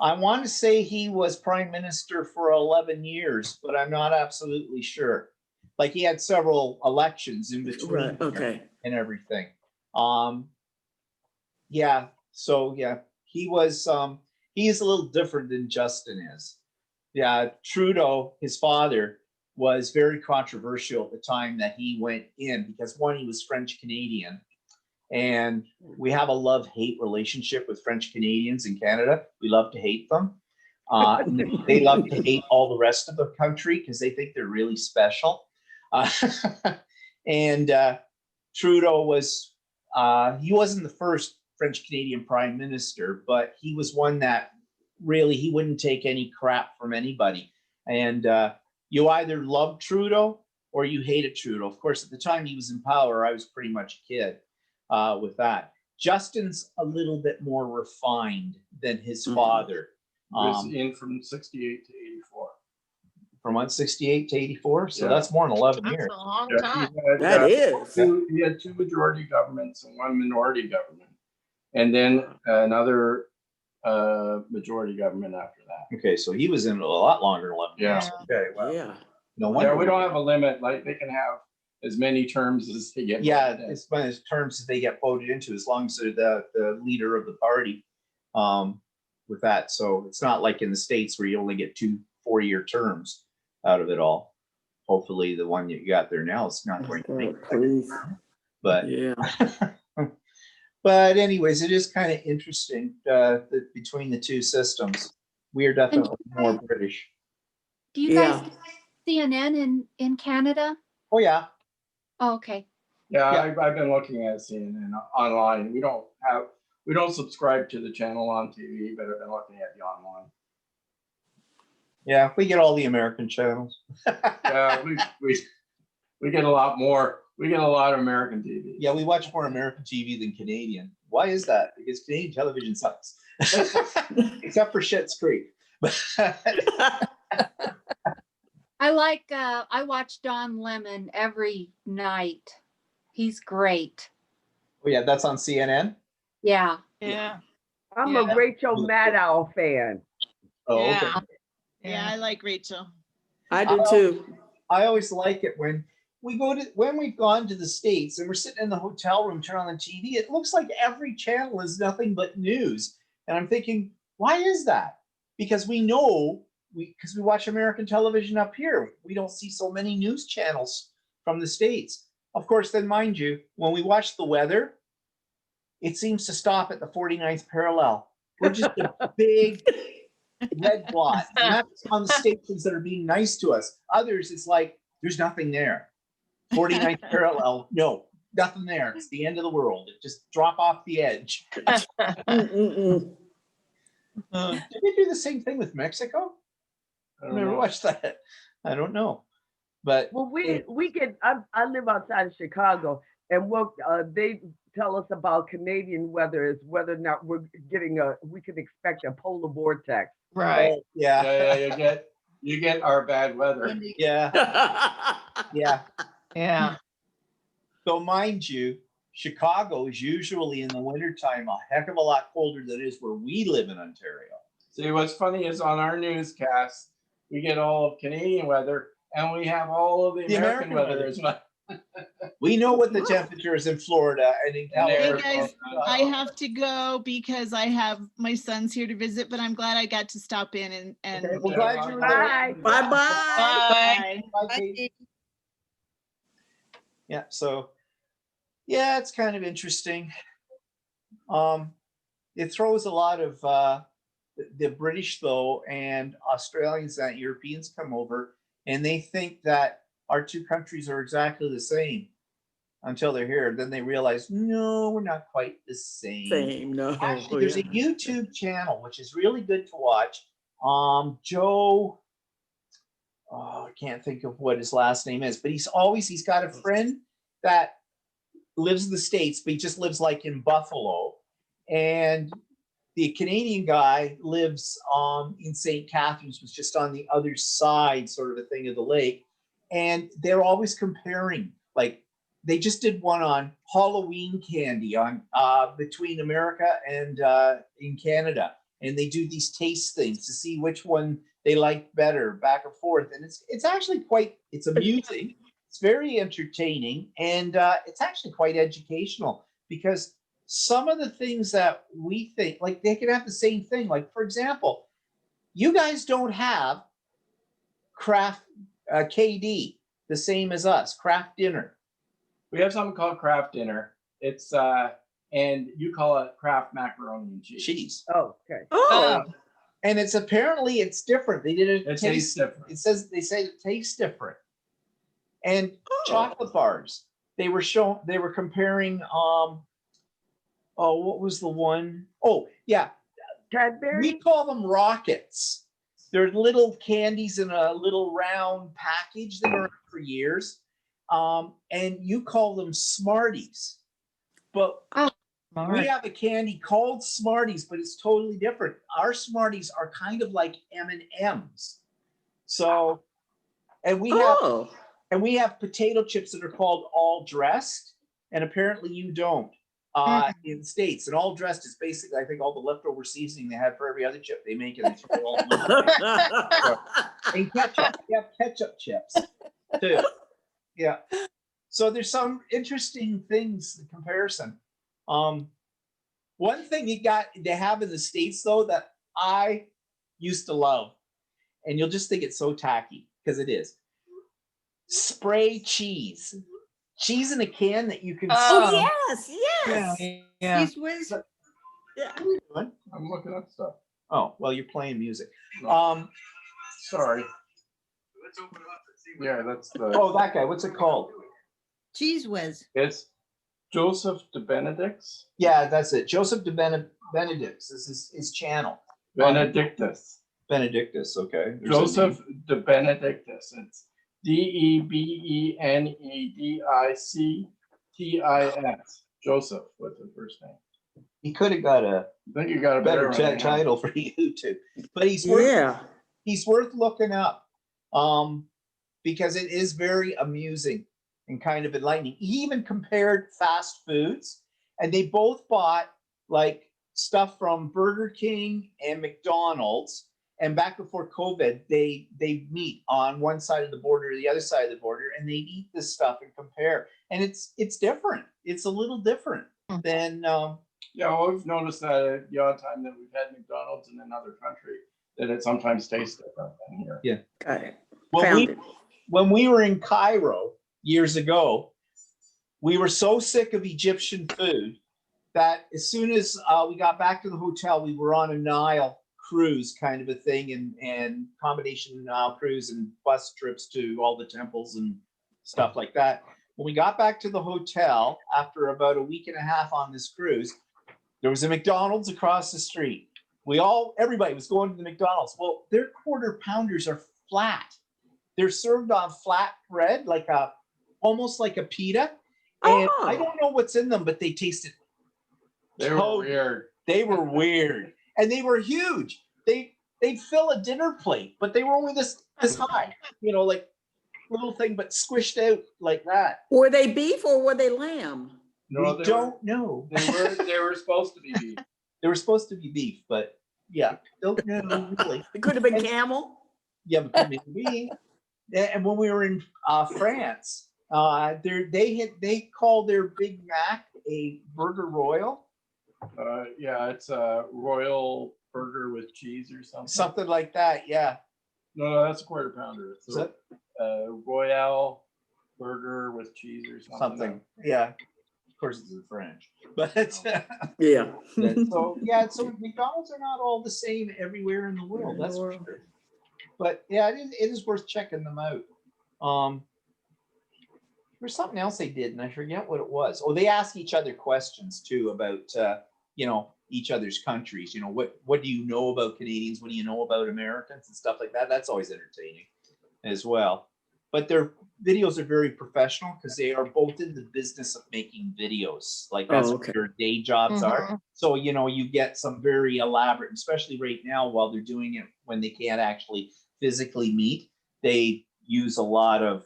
I want to say he was prime minister for 11 years, but I'm not absolutely sure. Like he had several elections in between Right, okay. and everything. Yeah, so yeah, he was he is a little different than Justin is. Yeah, Trudeau, his father, was very controversial at the time that he went in because one, he was French Canadian. And we have a love-hate relationship with French Canadians in Canada. We love to hate them. They love to hate all the rest of the country because they think they're really special. And Trudeau was, he wasn't the first French Canadian prime minister, but he was one that really, he wouldn't take any crap from anybody. And you either loved Trudeau or you hated Trudeau. Of course, at the time he was in power, I was pretty much a kid. With that, Justin's a little bit more refined than his father. He was in from 68 to 84. From 168 to 84, so Yeah. that's more than 11 That's years. a long Yeah, time. That is. He had two majority governments and one minority government, and then another majority government after that. Okay, so he was in a lot longer than 11 years. Yeah. Okay, well, Yeah. no Yeah, wonder. we don't have a limit. Like they can have as many terms as they get. Yeah, voted in. it's by the terms that they get voted into, as long as they're the leader of the party. With that, so it's not like in the States where you only get 2 4-year terms out of it all. Hopefully, the one you got there now is not going to make. Please. But Yeah. but anyways, it is kind of interesting between the two systems. We are definitely more British. Do you Yeah. guys do CNN in Canada? Oh yeah, Oh, okay. Yeah, Yeah. I've been looking at CNN online. We don't subscribe to the channel on TV, but I've been looking at the online. yeah, we get all the American channels. Yeah, we get a lot more. We get a lot of American TV. Yeah, we watch more American TV than Canadian. Why is that? Because Canadian television sucks. Except for Schitt's Creek. I watch Don Lemon every night. He's great. Oh yeah, that's on CNN. Yeah. Yeah. I'm Yeah. a Rachel Maddow fan. Oh, okay. Yeah. Yeah, I like Rachel. I do too. I always like it when we've gone to the States and we're sitting in the hotel room, turn on the TV. It looks like every channel is nothing but news. And I'm thinking, why is that? Because we watch American television up here. We don't see so many news channels from the States. Of course, then mind you, when we watch the weather, it seems to stop at the 49th parallel. We're just a big red blot. And that's on the stations that are being nice to us. Others, it's like, there's nothing there. 49th parallel, no, nothing there. It's the end of the world. It just drop off the edge. Mm-mm-mm. Did they do the same thing with Mexico? I I don't never know. watched that. I don't know. But Well, we get. I live outside of Chicago, and what they tell us about Canadian weather is whether or not we can expect a polar vortex. Right. Yeah, you get our bad weather. Andy, yeah. Yeah. So mind you, Chicago is usually in the wintertime a heck of a lot colder than it is where we live in Ontario. See, what's funny is on our newscast, we get all of Canadian weather and we have all of the American weather as well. We know what the temperature is in Florida and in And Hey California. guys, I have to go because I have my sons here to visit, but I'm glad I got to stop in and Okay, well, glad you were Bye. there. Bye-bye. Bye. Bye, I Kate. did- Yeah, so yeah, it's kind of interesting. It throws a lot of the British though and Australians and Europeans come over and they think that our two countries are exactly the same until they're here. Then they realize, no, we're not quite the same. Same, no. Actually, there's a yeah. YouTube channel which is really good to watch. Joe, oh, I can't think of what his last name is, but he's got a friend that lives in the States, but he just lives like in Buffalo. And the Canadian guy lives in St. Catharines, was just on the other side, sort of a thing of the lake. And they're always comparing, like they just did one on Halloween candy on between America and in Canada. And they do these taste things to see which one they like better, back and forth. And it's actually it's amusing. It's very entertaining, and it's actually quite educational because some of the things that we think, like they could have the same thing. Like, for example, you guys don't have craft KD the same as us, craft dinner. We have something called craft dinner. It's and you call it craft macaroni and cheese. Oh, okay. Oh, And it's apparently it's different. They did It tastes different. They say it tastes different. And Oh. chocolate bars. They were comparing what was the one? Oh, yeah. Cadbury. We call them rockets. They're little candies in a little round package. They've been around for years. And you call them Smarties. But we have a candy called Smarties, but it's totally different. Our Smarties are kind of like M&Ms. So, and we have potato chips that are called all dressed, and apparently you don't in the States. And all dressed is basically, I think, all the leftover seasoning they had for every other chip they make, and they throw it all in one. And ketchup. We have ketchup chips too. Yeah. So there's some interesting things in comparison. One thing they have in the States though that I used to love, and you'll just think it's so tacky because it is. Spray cheese. Cheese in a can that you can. Oh, yes. Yeah. Geez whiz. Yeah. I'm looking up stuff. Oh, well, you're playing music. Sorry. Let's open it up and see. Yeah, that's the. Oh, that guy. What's it called? Cheese whiz. It's Joseph de Benedict's. Yeah, that's it. Joseph de Benedict's. This is his channel. Benedictus. Benedictus. Okay. There's Joseph de Benedictus. It's DEBENEDICTIS. Joseph was the first name. He could have got a I think you got a better better title for YouTube, but he's worth looking up because it is very amusing and kind of enlightening. He even compared fast foods, and they both bought like stuff from Burger King and McDonald's. And back before COVID, they meet on one side of the border or the other side of the border, and they eat this stuff and compare. And it's different. It's a little different than. Yeah, well, we've noticed that the odd time that we've had McDonald's in another country, that it sometimes tastes different than here. Yeah. Got it. When we were in Cairo years ago, we were so sick of Egyptian food that as soon as we got back to the hotel, we were on a Nile cruise kind of a thing, and combination Nile cruise and bus trips to all the temples and stuff like that. When we got back to the hotel after about a week and a half on this cruise, there was a McDonald's across the street. everybody was going to the McDonald's. Well, their quarter pounders are flat. They're served on flat bread, almost like a pita. And I don't know what's in them, but they tasted. They were weird. They were weird, and they were huge. They'd fill a dinner plate, but they were only this high. Like little thing, but squished out like that. Were they beef or were they lamb? No, We don't know. They were supposed to be beef. They were supposed to be beef, but yeah, don't know really. It could have been camel. Yeah, but maybe. And when we were in France, they call their Big Mac a burger royal. Yeah, it's a royal burger with cheese or something. Something like that, yeah. No, that's a quarter pounder. It's a royale burger with cheese or something. Yeah. Of course, it's in French, but Yeah. So McDonald's are not all the same everywhere in the world. That's for sure. But yeah, it is worth checking them out. There's something else they did, and I forget what it was. Oh, they ask each other questions too about each other's countries. What do you know about Canadians? What do you know about Americans and stuff like that? That's always entertaining as well. But their videos are very professional because they are both in the business of making videos. Like that's what their day jobs are. So, you get some very elaborate, especially right now while they're doing it when they can't actually physically meet, they use a lot of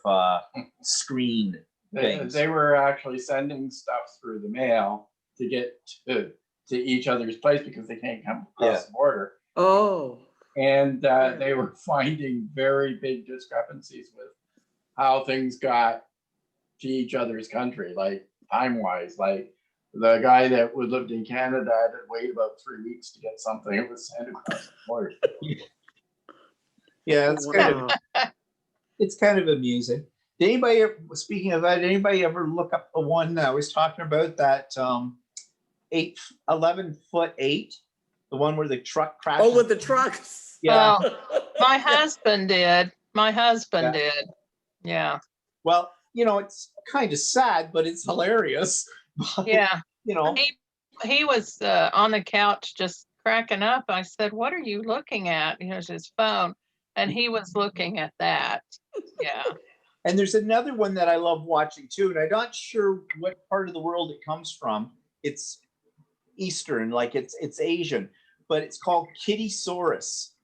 screen things. They were actually sending stuff through the mail to get to each other's place because they can't come across the border. Oh. And they were finding very big discrepancies with how things got to each other's country, like time-wise. Like the guy that lived in Canada had to wait about 3 weeks to get something. It was sent across the border. Yeah, it's kind of amusing. Did anybody, speaking of that, anybody ever look up the one I was talking about, that 11'8", the one where the truck crashed? Oh, with the trucks. Yeah. My husband did. Did. Yeah. Well, it's kind of sad, but it's hilarious. Yeah. He was on the couch just cracking up. I said, "What are you looking at?" Here's his phone, and he was looking at that. Yeah. And there's another one that I love watching too, and I'm not sure what part of the world it comes from. It's Eastern, like it's Asian, but it's called Kittysaurus.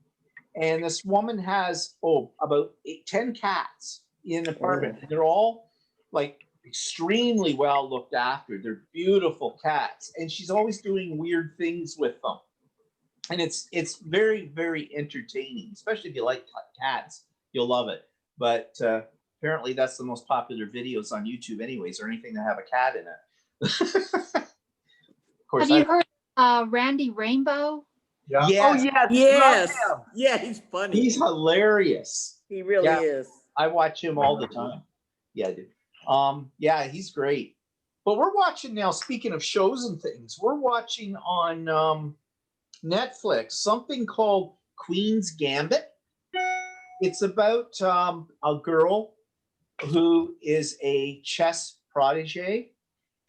And this woman has about 10 cats in an apartment. They're all like extremely well looked after. They're beautiful cats, and she's always doing weird things with them. And it's very, very entertaining, especially if you like cats. You'll love it. But apparently that's the most popular videos on YouTube anyways, or anything that have a cat in it. Of course, have you heard Randy Rainbow? Yeah. Yes. Oh, yes. Yes. Love him. Yeah, he's funny. He's hilarious. He really is. I watch him all the time. Yeah, I do. Yeah, he's great. But we're watching now, speaking of shows and things, we're watching on Netflix something called Queen's Gambit. It's about a girl who is a chess protege.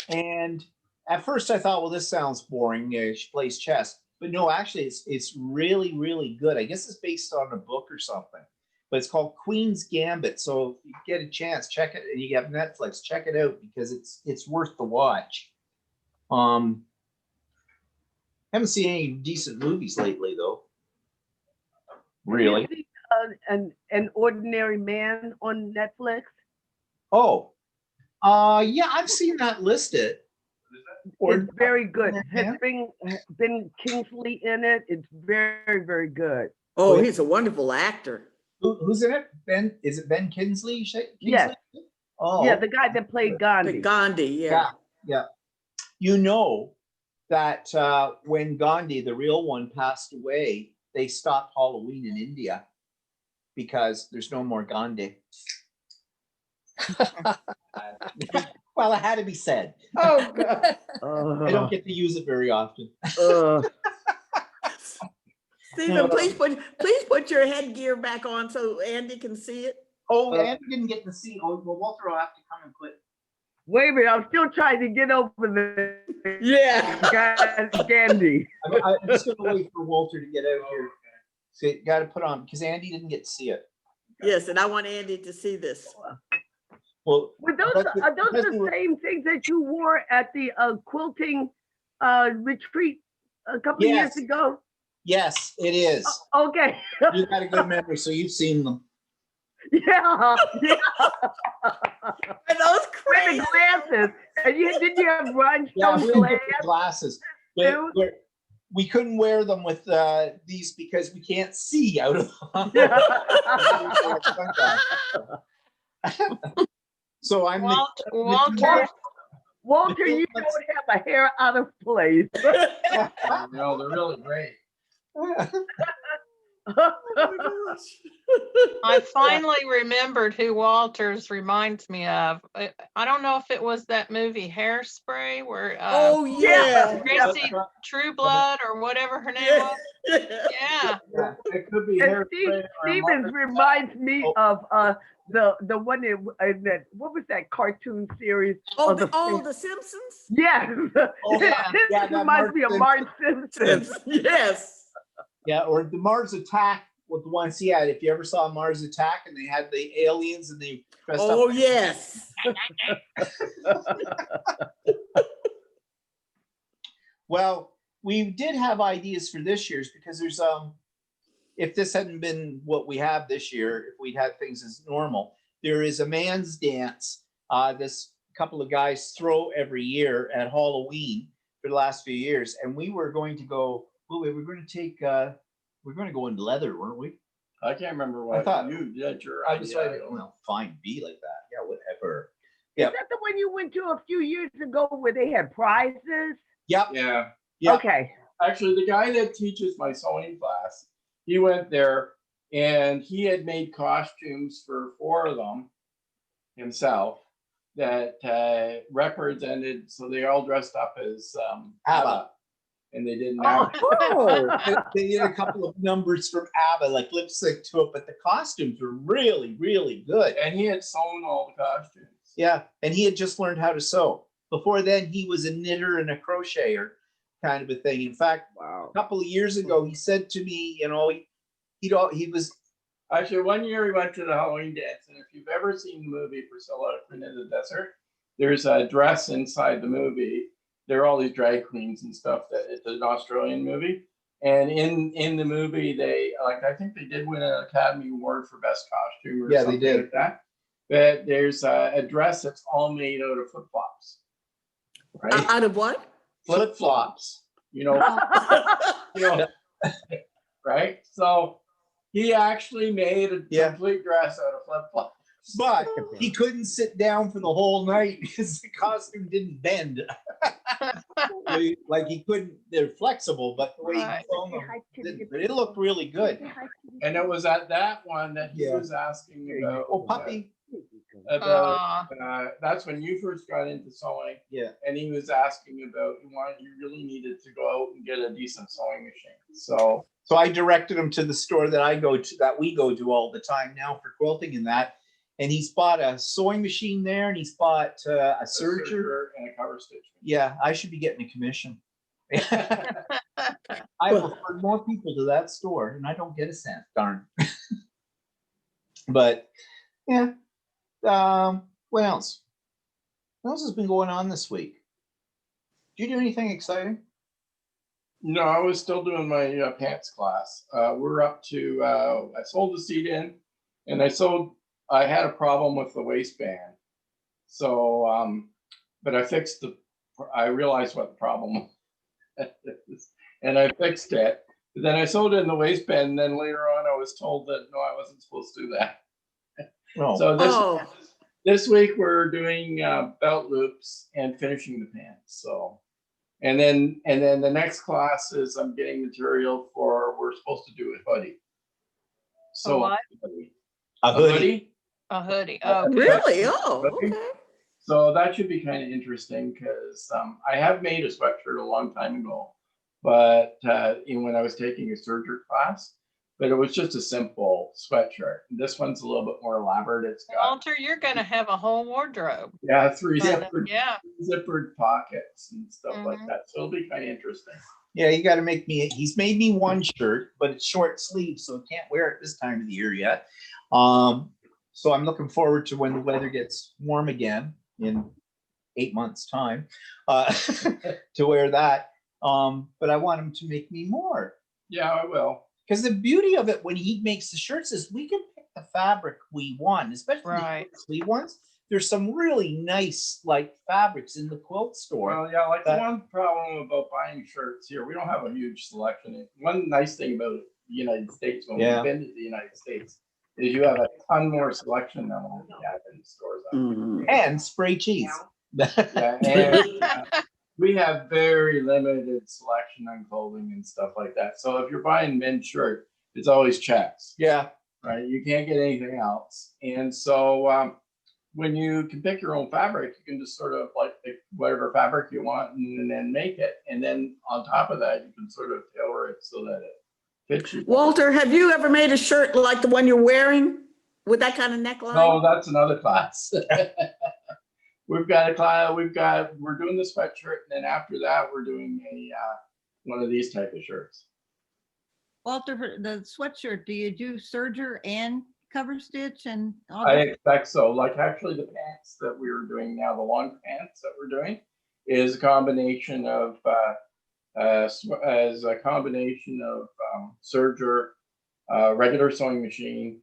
And at first I thought, well, this sounds boring. She plays chess. But no, actually, it's really, really good. I guess it's based on a book or something. But it's called Queen's Gambit. So if you get a chance, check it. And you have Netflix, check it out because it's worth the watch. Haven't seen any decent movies lately, though. Really? Have you seen, an Ordinary Man on Netflix? Oh, yeah, I've seen that listed. It's very good. Has Ben Kingsley in it. It's very, very good. Oh, he's a wonderful actor. Who's in it? Is it Ben Kingsley? Yes. Oh, Yeah, the guy that played Gandhi. Gandhi, yeah. Yeah. You know that when Gandhi, the real one, passed away, they stopped Halloween in India because there's no more Gandhi. Well, it had to be said. Oh, God. I don't get to use it very often. Stephen, please put your headgear back on so Andy can see it. Oh, Andy didn't get to see. Oh, well, Walter will have to come and put Wait a minute, I'm still trying to get over the Yeah. candy. I'm just gonna wait for Walter to get out here. So you gotta put on, because Andy didn't get to see it. Yes, and I want Andy to see this. Well, Were those are those the same things that you wore at the quilting retreat a couple of years Yes. ago? yes, it is. Okay. You got a good memory, so you've seen them. Yeah. Yeah. And those With crazy. the glasses. And did you have rhinestone Yeah, we had glasses? different glasses. But we couldn't wear them with these because we can't see out of them. So I'm Walter, Walter, you don't have a hair out of place. No, they're really great. I finally remembered who Walters reminds me of. I don't know if it was that movie Hairspray where Oh, yeah. Chrissy True Blood or whatever her name was. Yeah. It could be And Hairspray or Stevens reminds me of the one that what was that cartoon series? Oh, of the Simpsons? Yes. Oh, yeah. Yeah, that reminds me of Martin Simpson. Yes. Yeah, or the Mars Attack with the ones he had. If you ever saw Mars Attack and they had the aliens and they dressed up. Oh, yes. Well, we did have ideas for this year's because there's if this hadn't been what we have this year, if we'd had things as normal, there is a man's dance. This couple of guys throw every year at Halloween for the last few years, and we were going to go. Oh, we were going to take. We're going to go in leather, weren't we? I can't remember what I thought you did. Your I decided, idea. well, fine, be like that. Yeah, whatever. Is that the one you went to a few years ago where they had prizes? Yep. Yeah. Okay. Actually, the guy that teaches my sewing class, he went there and he had made costumes for 4 of them himself that represented, so they all dressed up as ABBA. And they didn't have They did a couple of numbers from ABBA, like lip sync to it, but the costumes were really, really good. And he had sewn all the costumes. Yeah, and he had just learned how to sew. Before then, he was a knitter and a crocheter kind of a thing. In fact, a couple of years ago, he said to me, you know, he was. Actually, one year he went to the Halloween dance, and if you've ever seen the movie Priscilla in the Desert, there's a dress inside the movie. There are all these drag queens and stuff that it's an Australian movie. And in the movie, they I think they did win an Academy Award for Best Costume or something they did. like that. But there's a dress that's all made out of flip flops. Right? Out of what? Flip flops. You know, right? So he actually made a complete dress out of flip flops. But he couldn't sit down for the whole night because the costume didn't bend. Like he couldn't, they're flexible, but the way he sewn them, but it looked really good. And it was at that one that he was asking about. Oh, puppy. About that's when you first got into sewing. Yeah. And he was asking about you really needed to go out and get a decent sewing machine. So I directed him to the store that we go to all the time now for quilting and that. And he's bought a sewing machine there, and he's bought a serger and a cover stitch. Yeah, I should be getting a commission. I referred more people to that store, and I don't get a cent. Darn. But yeah, what else? What else has been going on this week? Did you do anything exciting? No, I was still doing my pants class. We're up to. I sold the seat in, and I had a problem with the waistband. So, but I realized what the problem was. And I fixed it. But then I sewed in the waistband. And then later on, I was told that, no, I wasn't supposed to do that. Oh. So this week we're doing belt loops and finishing the pants. So, and then the next class is I'm getting material we're supposed to do a hoodie. So what? A hoodie. A hoodie. Oh, okay. Really? Oh, okay. So that should be kind of interesting because I have made a sweatshirt a long time ago, but when I was taking a serger class, but it was just a simple sweatshirt. This one's a little bit more elaborate. It's got, Walter, you're gonna have a whole wardrobe. yeah, three by then. zippered, Yeah. zippered pockets and stuff like Mhm. that. So it'll be kind of interesting. Yeah, you got to make me. He's made me one shirt, but it's short sleeve, so I can't wear it this time of the year yet. So I'm looking forward to when the weather gets warm again in 8 months' time, to wear that. But I want him to make me more. Yeah, I will. Because the beauty of it when he makes the shirts is we can pick the fabric we want, especially Right. the sleeve ones. There's some really nice like fabrics in the quilt store. Well, yeah, like the That- one problem about buying shirts here, we don't have a huge selection. One nice thing about the United States, when Yeah. we've been to the United States, is you have a ton more selection than what we have in the stores. Mhm. And spray cheese. Yeah, and we have very limited selection on clothing and stuff like that. So if you're buying men's shirt, it's always checks, Yeah. right? You can't get anything else. And so when you can pick your own fabric, you can just sort of like pick whatever fabric you want and then make it. And then on top of that, you can sort of tailor it so that it fits you. Walter, have you ever made a shirt like the one you're wearing with that kind of neckline? No, that's another class. We've got a class. We're doing the sweatshirt, and then after that, we're doing a one of these type of shirts. Walter, for the sweatshirt, do you do serger and cover stitch and all I that? expect so. Like actually, the pants that we were doing now, the long pants that we're doing, is a combination of serger, regular sewing machine,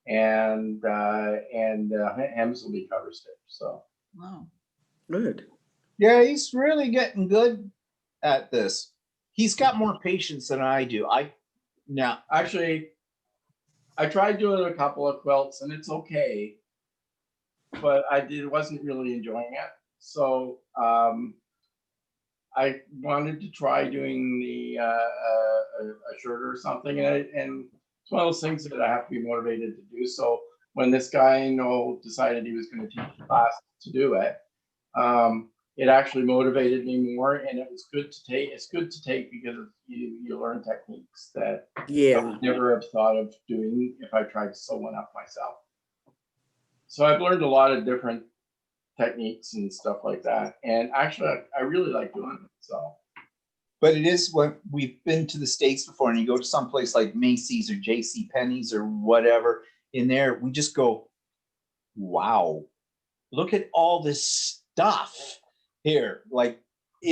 and hems will be cover stitch. So. Wow. Good. Yeah, he's really getting good at this. He's got more patience than I do. Actually, I tried doing a couple of quilts and it's okay, but wasn't really enjoying it. So I wanted to try doing the a shirt or something, and it's one of those things that I have to be motivated to do. So when this guy decided he was going to teach the class to do it, it actually motivated me more, and it was good to take. It's good to take because you learn techniques that I Yeah. would never have thought of doing if I tried to sew one up myself. So I've learned a lot of different techniques and stuff like that, and actually I really like doing it. So. But it is what we've been to the States before, and you go to some place like Macy's or J.C. Penney's or whatever. In there, we just go, wow, look at all this stuff here. Like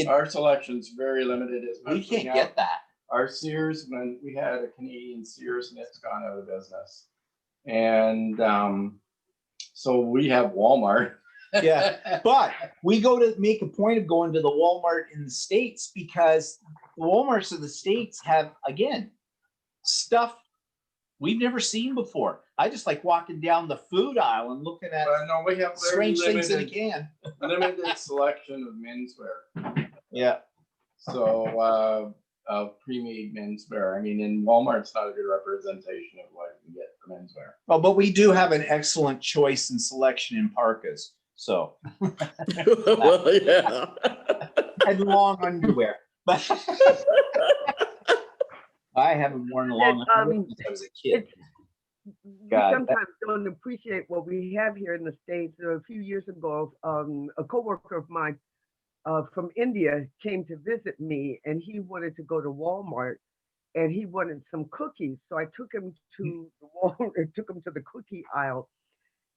Our selection's very limited. we can't get that. Our Sears, when we had a Canadian Sears, and it's gone out of business, and so we have Walmart. Yeah, but we go to make a point of going to the Walmart in the States because the Walmarts of the States have, again, stuff we've never seen before. I just like walking down the food aisle and looking at No, we have very strange things in a can. limited selection of menswear. Yeah. So pre-made menswear. I mean, in Walmart's not a good representation of what you can get for menswear. Well, but we do have an excellent choice and selection in parkas. So Well, yeah. and long underwear. But I haven't worn a long underwear since I was a kid. We God, sometimes don't appreciate what we have here in the States. A few years ago, a coworker of mine from India came to visit me, and he wanted to go to Walmart, and he wanted some cookies. So I took him to the Walmart, took him to the cookie aisle,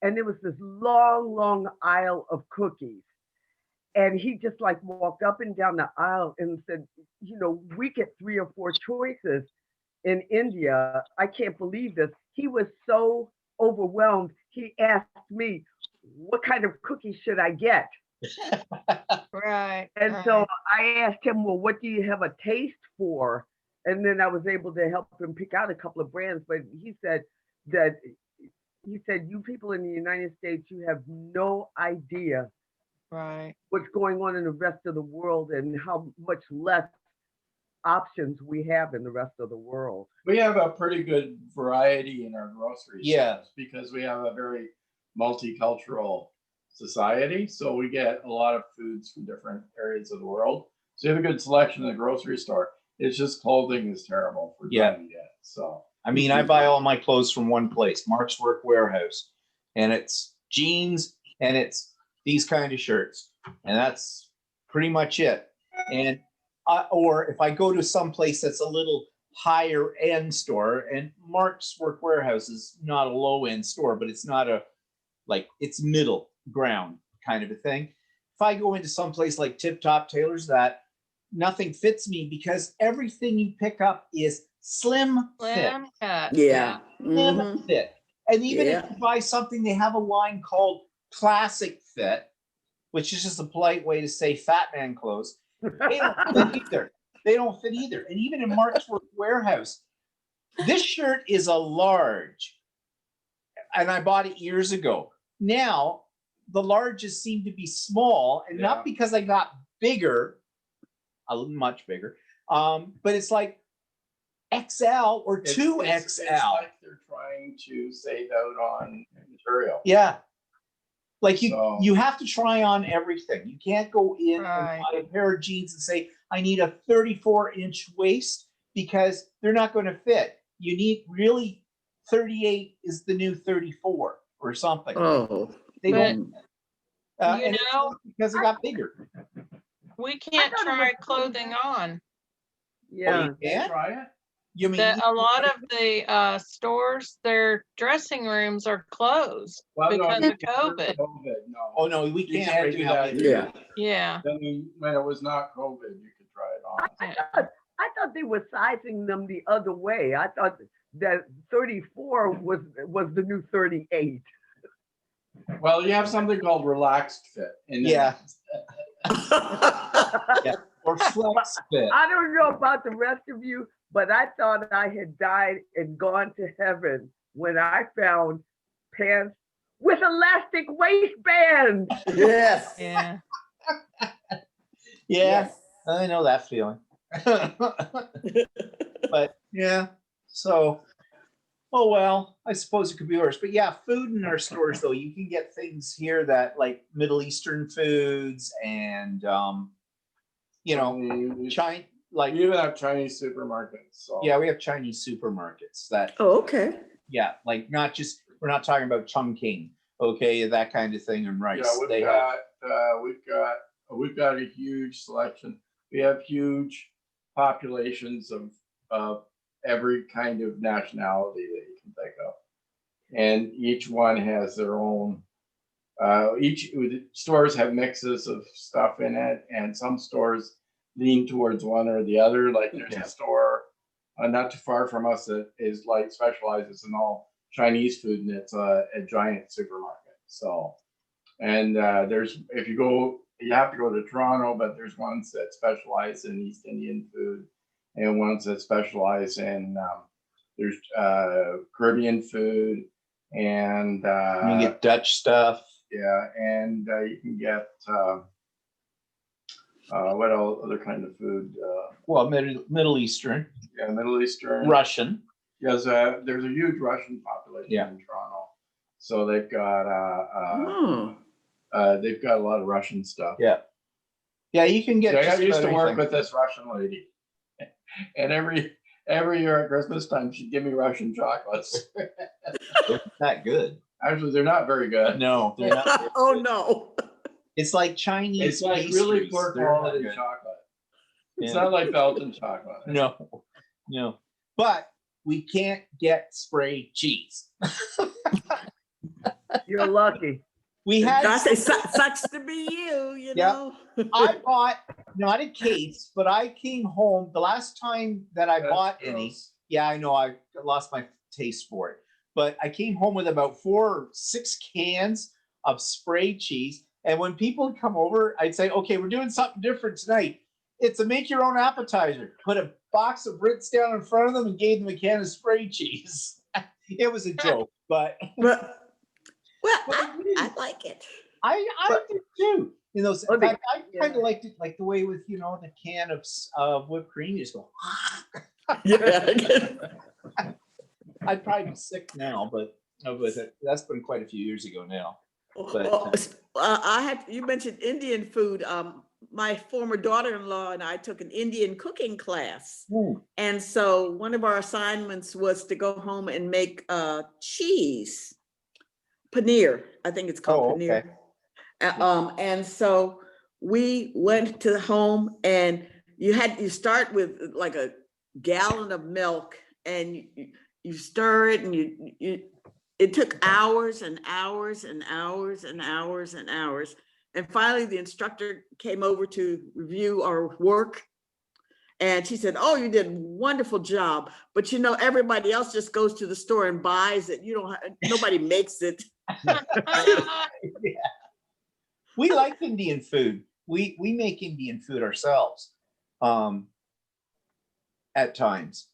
and there was this long, long aisle of cookies. And he just like walked up and down the aisle and said, we get 3 or 4 choices in India. I can't believe this. He was so overwhelmed. He asked me, what kind of cookies should I get? Right. And so I asked him, well, what do you have a taste for? And then I was able to help him pick out a couple of brands. But he said, you people in the United States, you have no idea Right. what's going on in the rest of the world and how much less options we have in the rest of the world. We have a pretty good variety in our grocery Yeah. stores because we have a very multicultural society. So we get a lot of foods from different areas of the world. So you have a good selection in the grocery store. It's just clothing is terrible for trying to get. So I mean, I buy all my clothes from one place, Mark's Work Warehouse, and it's jeans and it's these kind of shirts, and that's pretty much it. And or if I go to some place that's a little higher end store, and Mark's Work Warehouse is not a low end store, but it's not a like it's middle ground kind of a thing. If I go into some place like Tip Top Tailors, that nothing fits me because everything you pick up is slim fit. Slim cut. Yeah. Slim Mhm. fit. And even Yeah. if you buy something, they have a line called classic fit, which is just a polite way to say fat man clothes. They don't fit either. They don't fit either. And even in Mark's Work Warehouse, this shirt is a large, and I bought it years ago. Now the larges seem to be small, and not because I got bigger, much bigger, but it's like XL or 2XL. It's like they're trying to save out on material. Yeah. Like So- you have to try on everything. You can't go in Right. and buy a pair of jeans and say, I need a 34-inch waist because they're not going to fit. You need really 38 is the new 34 or something. Oh. They But, don't. you And it's know, not because it got bigger. we can't thought it try was- clothing on. Yeah. You can't? Try it. You mean That a lot of the stores, their dressing rooms are closed Well, no, because you of can't. COVID. No. Oh no, we You can't, can't right do now that. either. Yeah. Yeah. Then when it was not COVID, you could try it on. Yeah. I thought they were sizing them the other way. I thought that 34 was the new 38. Well, you have something called relaxed fit. And Yeah. Or flex fit. I don't know about the rest of you, but I thought I had died and gone to heaven when I found pants with elastic waistbands. Yes. Yeah. Yeah, I know that feeling. But yeah, so oh well, I suppose it could be worse. But yeah, food in our stores though, you can get things here that like Middle Eastern foods and you know, China like You even have Chinese supermarkets. So yeah, we have Chinese supermarkets that Oh, okay. yeah, like not just we're not talking about Chungking, okay, that kind of thing and rice. yeah, They have we've got a huge selection. We have huge populations of every kind of nationality that you can think of, and each one has their own. Each stores have mixes of stuff in it, and some stores lean towards one or the other. Like there's Yeah. a store not too far from us that is like specializes in all Chinese food, and it's a giant supermarket. So, and there's if you go, you have to go to Toronto, but there's ones that specialize in East Indian food, and ones that specialize in there's Caribbean food, and you can get Dutch stuff. yeah, and you can get what other kind of food? Well, Middle Eastern, Yeah, Middle Eastern. Russian. Yes, there's a huge Russian population Yeah. in Toronto, so they've got Oh. a lot of Russian stuff. Yeah. Yeah, you can get. Yeah, I just used to about work anything. with this Russian lady, and every year at Christmas time she'd give me Russian chocolates. That good. Actually, they're not very good. No, they're not. Oh, no. It's like Chinese. It's like really pastries. poor They're not quality good. chocolate. It's Yeah. not like Belgian chocolate. No. But we can't get spray cheese. You're lucky. We had. Gosh, it sucks to be you, you Yeah. know? I bought not a case, but I came home the last time that I That's bought any. gross. Yeah, I know I lost my taste for it, but I came home with about 4 or 6 cans of spray cheese. And when people would come over, I'd say, "Okay, we're doing something different tonight. It's a make your own appetizer." Put a box of Ritz down in front of them and gave them a can of spray cheese. It was a joke, but But, well, But I like it. I did too. You know, in Okay, fact, I kind yeah. of liked it, like the way with the can of whipped cream. You just go. Yeah. I'd probably be sick now, but with it, that's been quite a few years ago now. But, Oh, you mentioned Indian food. my former daughter-in-law and I took an Indian cooking class. Ooh. And so one of our assignments was to go home and make cheese, paneer. I think it's called Oh, paneer. okay. And so we went to the home, and you start with like a gallon of milk, and you stir it, and it took hours and hours and hours and hours and hours. And finally the instructor came over to review our work. And she said, "Oh, you did a wonderful job. But you know, everybody else just goes to the store and buys it. You don't, nobody makes it." Yeah. We like Indian food. We make Indian food ourselves at times.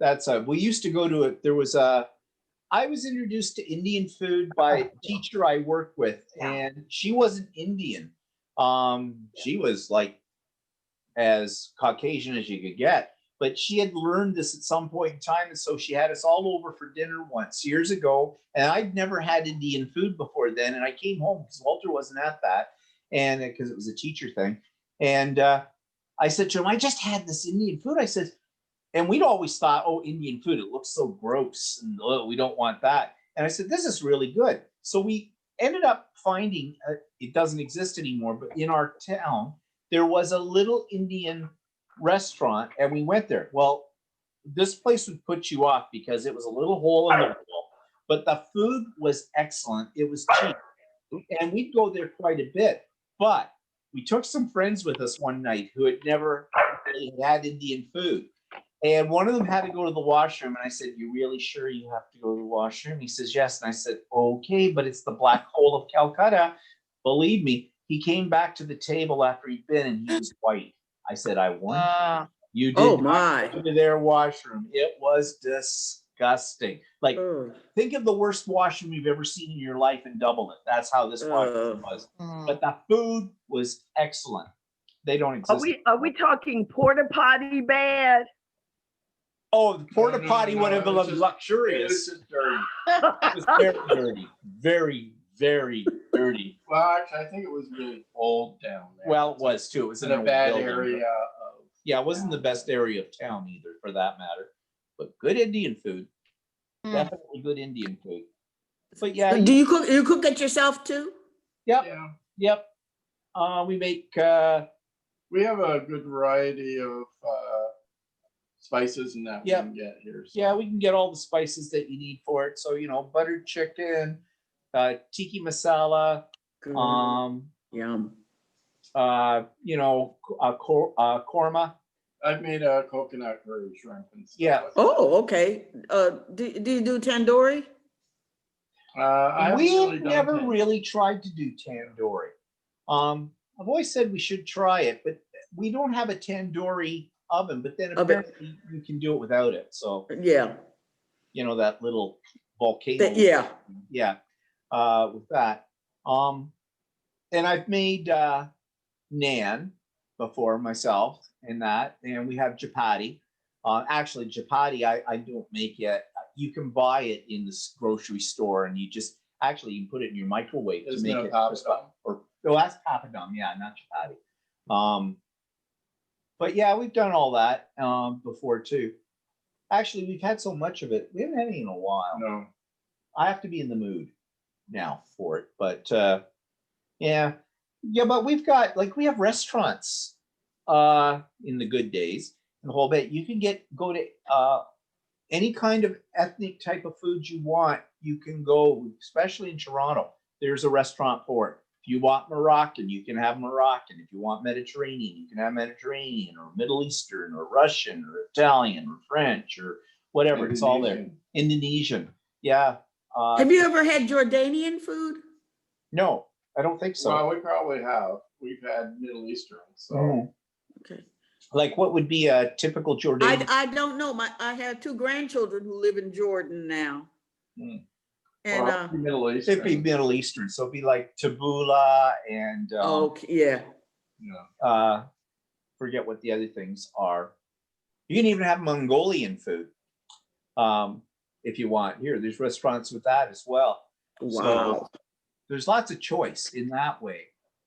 That's we used to go to it. There was I was introduced to Indian food by a teacher I worked with, and she wasn't Indian. She was like as Caucasian as you could get, but she had learned this at some point in time, and so she had us all over for dinner once years ago, and I'd never had Indian food before then, and I came home because Walter wasn't at that, and because it was a teacher thing, and I said to him, "I just had this Indian food." I said, and we'd always thought, "Oh, Indian food, it looks so gross, and oh, we don't want that." And I said, "This is really good." So we ended up finding it doesn't exist anymore, but in our town there was a little Indian restaurant, and we went there. Well, this place would put you off because it was a little hole in the wall, but the food was excellent. It was cheap, and we'd go there quite a bit. But we took some friends with us one night who had never really had Indian food. And one of them had to go to the washroom. And I said, "You really sure you have to go to the washroom?" He says, "Yes." And I said, "Okay, but it's the Black Hole of Calcutta." Believe me, he came back to the table after he'd been, and he was white. I said, "I won. You did Oh not my. go to their washroom." It was disgusting. Like, think of the worst washroom you've ever seen in your life and double it. That's how this washroom was. But the food was excellent. They don't exist. Are we talking porta potty bad? Oh, the porta No, potty would have been it's just- luxurious. It's just dirty. It was very dirty. Very, very dirty. Well, actually, I think it was really old down there. Well, it was too. It was in in a an bad old building. area. Yeah, it wasn't the best area of town either, for that matter. But good Indian food. Definitely good Indian food. But yeah, Do you cook? You cook it yourself too? yep, Yeah, yep. We make we have a good variety of spices and that we Yep. can get here. So. yeah, we can get all the spices that you need for it. So, you know, buttered chicken, tiki masala, Yum. you know, korma. I've made a coconut curry shrimp and stuff. Yeah. like that. Oh, okay. Do you do tandoori? I haven't We really done never tan- really tried to do tandoori. I've always said we should try it, but we don't have a tandoori oven. But then Oven. apparently you can do it without it. So, Yeah. you know, that little volcano. Yeah. Yeah. With that. And I've made naan before myself in that, and we have chapati. Actually, chapati I don't make yet. You can buy it in this grocery store, and you just actually you can put it in your microwave to Isn't make it it papadum? or oh, that's papadum, yeah, not chapati. But yeah, we've done all that before too. Actually, we've had so much of it. We haven't had any in a while. No. I have to be in the mood now for it. But yeah. But we've got like we have restaurants in the good days and the whole bit. You can go to any kind of ethnic type of food you want. You can go, especially in Toronto. There's a restaurant for it. If you want Moroccan, you can have Moroccan. If you want Mediterranean, you can have Mediterranean or Middle Eastern or Russian or Italian or French or whatever. It's all there. Indonesian. Yeah. Have you ever had Jordanian food? No, I don't think so. Well, we probably have. We've had Middle Eastern. So Okay. Like what would be a typical Jordanian? I don't know. I have 2 grandchildren who live in Jordan now. And well, Middle It'd Eastern. be Middle Eastern, so it'd be like tabbouleh and okay, yeah. Yeah. Forget what the other things are. You can even have Mongolian food if you want. Here, there's restaurants with that as well. Wow. So there's lots of choice in that way.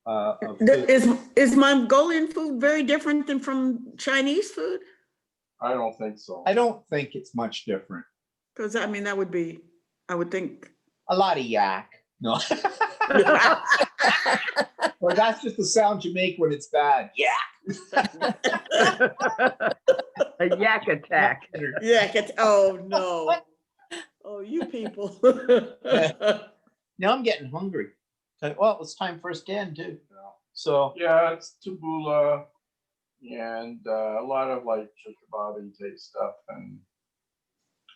of food. Is Mongolian food very different than from Chinese food? I don't think so. I don't think it's much different. Because I mean, that would be, I would think. A lot of yak. No. Or that's just the sound you make when it's bad. Yeah. A yak attack. Yeah, oh no. Oh, you people. Now I'm getting hungry. Well, it's time for us to end too. So Yeah, it's tabbouleh and a lot of like chikababi type stuff and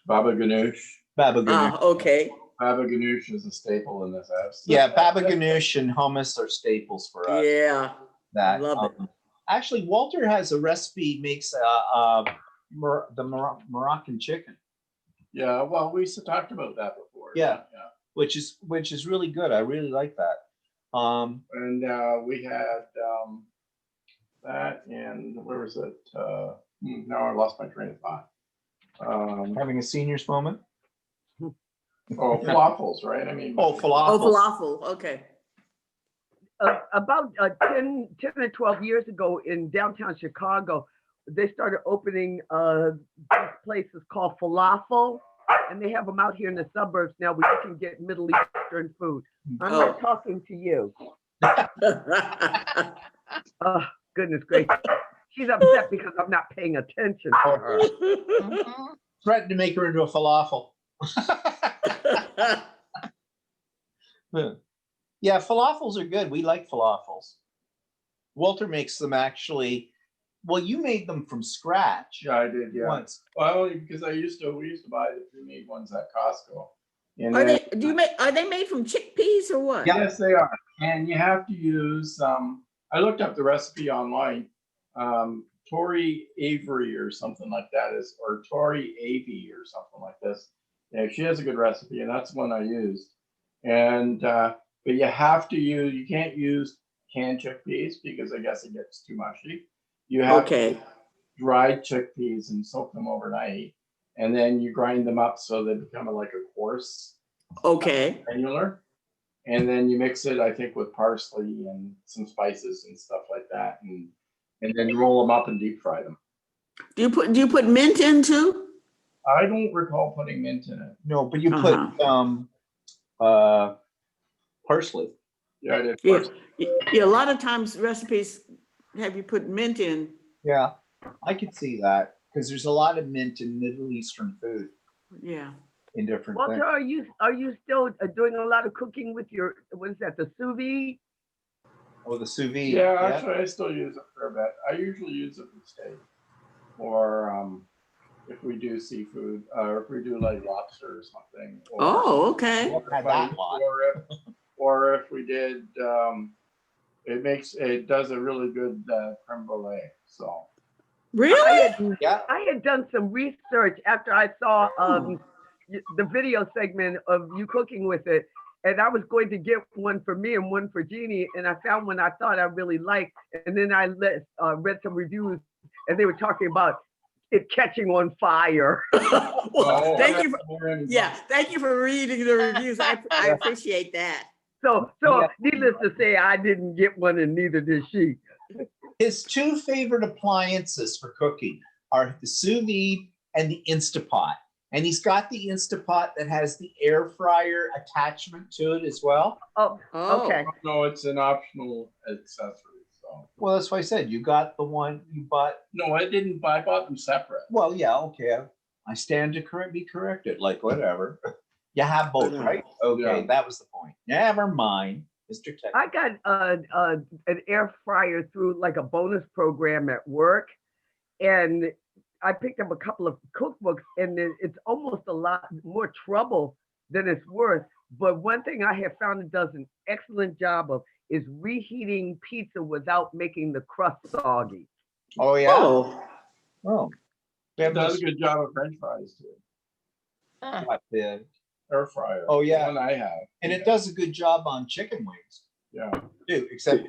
baba ganoush. baba ganoush. Okay. Baba ganoush is a staple in this house. Yeah, baba ganoush and hummus are staples for us. Yeah. That love it. Actually, Walter has a recipe, makes the Moroccan chicken, Yeah, well, we talked about that before. Yeah. which is really good. I really like that. And we had that and where was it? Now I lost my train of thought. Having a seniors moment. Falafels, right? I mean, Oh, falafel. Oh, falafel. Okay. About 10 or 12 years ago in downtown Chicago, they started opening these places called falafel, and they have them out here in the suburbs now where you can get Middle Eastern food. I'm not talking to you. Oh, goodness gracious. She's upset because I'm not paying attention to her. Mhm. Threatened to make her into a falafel. Yeah, falafels are good. We like falafels. Walter makes them actually. Well, you made them from scratch. Yeah, I did. Yeah. Once. Well, because we used to buy the pre-made ones at Costco. And Are then- are they made from chickpeas or what? Yes, they are. And you have to use, I looked up the recipe online. Tori Avery or something like that or Tori Avey or something like this. Yeah, she has a good recipe and that's one I used. And, but you have to you can't use canned chickpeas because I guess it gets too mushy. You have Okay. dried chickpeas and soak them overnight. And then you grind them up so they become like a coarse Okay. granular. And then you mix it, I think, with parsley and some spices and stuff like that, and then you roll them up and deep fry them. Do you put mint in too? I don't recall putting mint in it. No, but you put parsley. Yeah, I did. Yeah. Parsley. Yeah, a lot of times recipes have you put mint in. Yeah, I could see that because there's a lot of mint in Middle Eastern food Yeah. in different Walter, things. are you still doing a lot of cooking with your, what is that, the sous vide? Oh, the sous vide. Yeah, actually, I still use it for a bit. I usually use it for steak, or if we do seafood, or if we do like lobster or something. Or, Oh, okay. Had that lot. or if we did, it does a really good creme brulee. So Really? Yeah. I had done some research after I saw the video segment of you cooking with it, and I was going to get one for me and one for Jeannie, and I found one I thought I really liked, and then I read some reviews, and they were talking about it catching on fire. Well, thank you for reading the reviews. I appreciate that. So needless to say, I didn't get one, and neither did she. His two favorite appliances for cooking are the sous vide and the Instapot. And he's got the Instapot that has the air fryer attachment to it as well. Oh, okay. No, it's an optional accessory. So Well, that's why I said you got the one you bought. no, I didn't. I bought them separate. Well, yeah, okay. I stand to be corrected. Like whatever. You have both, right? Okay, Yeah. that was the point. Never mind, Mr. Tech. I got an air fryer through like a bonus program at work, and I picked up a couple of cookbooks, and it's almost a lot more trouble than it's worth. But one thing I have found it does an excellent job of is reheating pizza without making the crust soggy. Oh yeah. Oh, Oh. It does a good job of French fries too. The Air fryer. Oh, yeah. The one I have. and it does a good job on chicken wings Yeah. too, except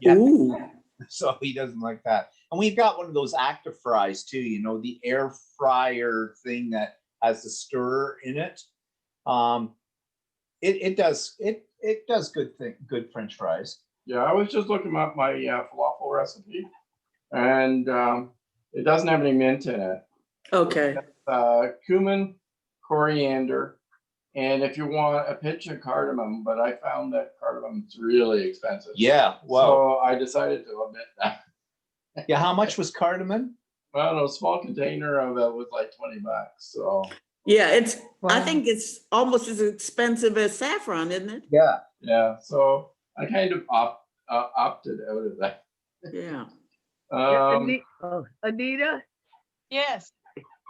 yeah. ooh. So he doesn't like that. And we've got one of those active fries too, you know, the air fryer thing that has the stirrer in it. It does good French fries. Yeah, I was just looking up my falafel recipe, and it doesn't have any mint in it. Okay. Cumin, coriander, and if you want a pinch of cardamom, but I found that cardamom's really expensive. Yeah, wow. So I decided to omit that. Yeah, how much was cardamom? I don't know, a small container of it was like $20. So Yeah, I Wow. think it's almost as expensive as saffron, isn't it? Yeah. yeah, so I kind of opted out of that. Yeah. Anita, Yes.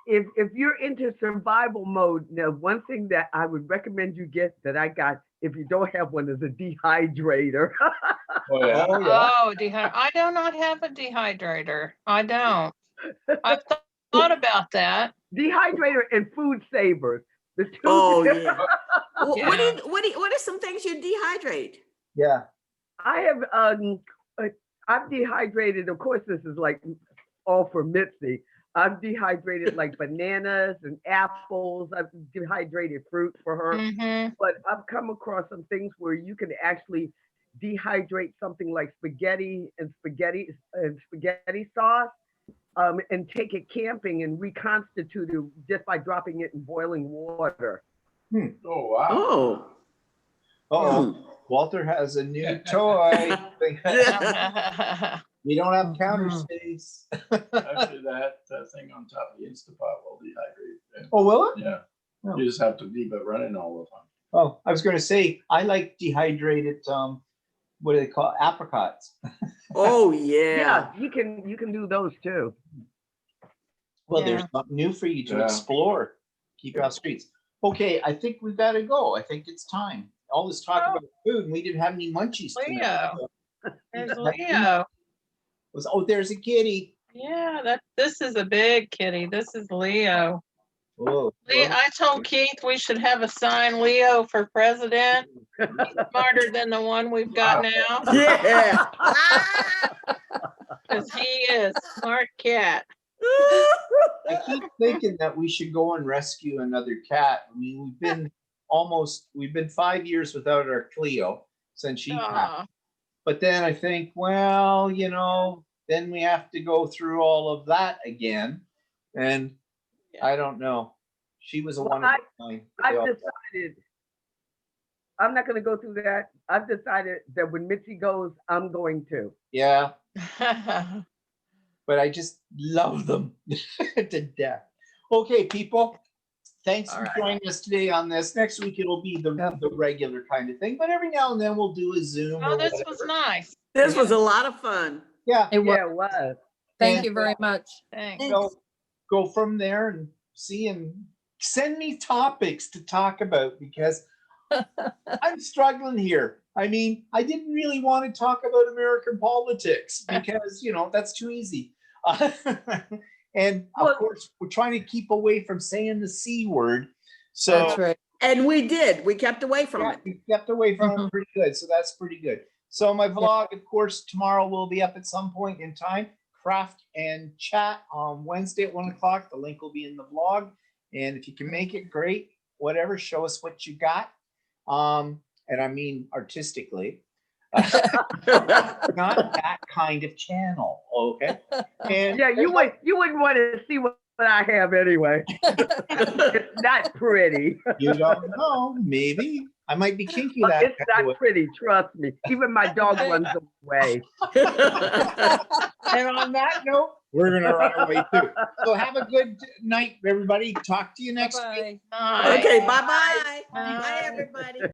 if you're into survival mode, now one thing that I would recommend you get that I got, if you don't have one, is a dehydrator. Oh yeah. Oh, yeah. Oh, I do not have a dehydrator. I don't. I've thought about that. Dehydrator and food savers. The two. Oh, yeah. Yeah. What are some things you dehydrate? Yeah. I have I've dehydrated, of course this is like all for Mitzi. I've dehydrated like bananas and apples. I've dehydrated fruit for her. Mhm. But I've come across some things where you can actually dehydrate something like spaghetti sauce, and take it camping and reconstitute it just by dropping it in boiling water. Oh wow. Oh. Oh, Walter has a new toy. We don't have counter space. Actually, that thing on top of the Instapot will dehydrate. Oh, will it? Yeah. Oh. You just have to leave it running all the time. Oh, I was going to say, I like dehydrated, what do they call it? Apricots. Oh, yeah. Yeah, you can do those too. Well, Yeah. there's something new for you to Yeah. explore. Keep your streets. Okay, I think we've got to go. I think it's time. All this talk about food, and we didn't have any munchies tonight. Leo. There's Leo. There's a kitty. Yeah, this is a big kitty. This is Leo. Oh, I told Keith we should have a sign, Leo for president. He's smarter than the one we've got now, Yeah. because he is smart cat. I keep thinking that we should go and rescue another cat. I mean, we've been 5 years without our Cleo since she passed. Aw. But then I think, well, then we have to go through all of that again. And I don't know. She was a Well, wonderful time. I've decided I'm not going to go through that. I've decided that when Mitzi goes, I'm going to. Yeah, but I just love them to death. Okay, people. Thanks All for right. joining us today on this. Next week it'll be the regular kind of thing, but every now and then we'll do a Zoom. Oh, or this whatever. was nice. This was a lot of fun. Yeah, It was. Yeah, it was. Thank And, you very much. Thanks. go from there and see, and send me topics to talk about, because I'm struggling here. I mean, I didn't really want to talk about American politics because, that's too easy. And of course, we're trying to keep away from saying the C word. So That's right. And we did. We kept away from it. we kept away from it pretty good. So that's pretty good. So my vlog, of course, tomorrow will be up at some point in time. Craft and chat on Wednesday at 1:00. The link will be in the vlog. And if you can make it, great. Whatever, show us what you got. And I mean artistically. Not that kind of channel, okay? And Yeah, you wouldn't want to see what I have anyway. It's not pretty. you don't know, maybe I might be kinky that It's kind of way. not pretty, trust me. Even my dog runs away. And on that note, we're gonna run away too. So have a good night, everybody. Talk to you next week. Bye. Bye. Okay, bye-bye. Bye. Bye, everybody.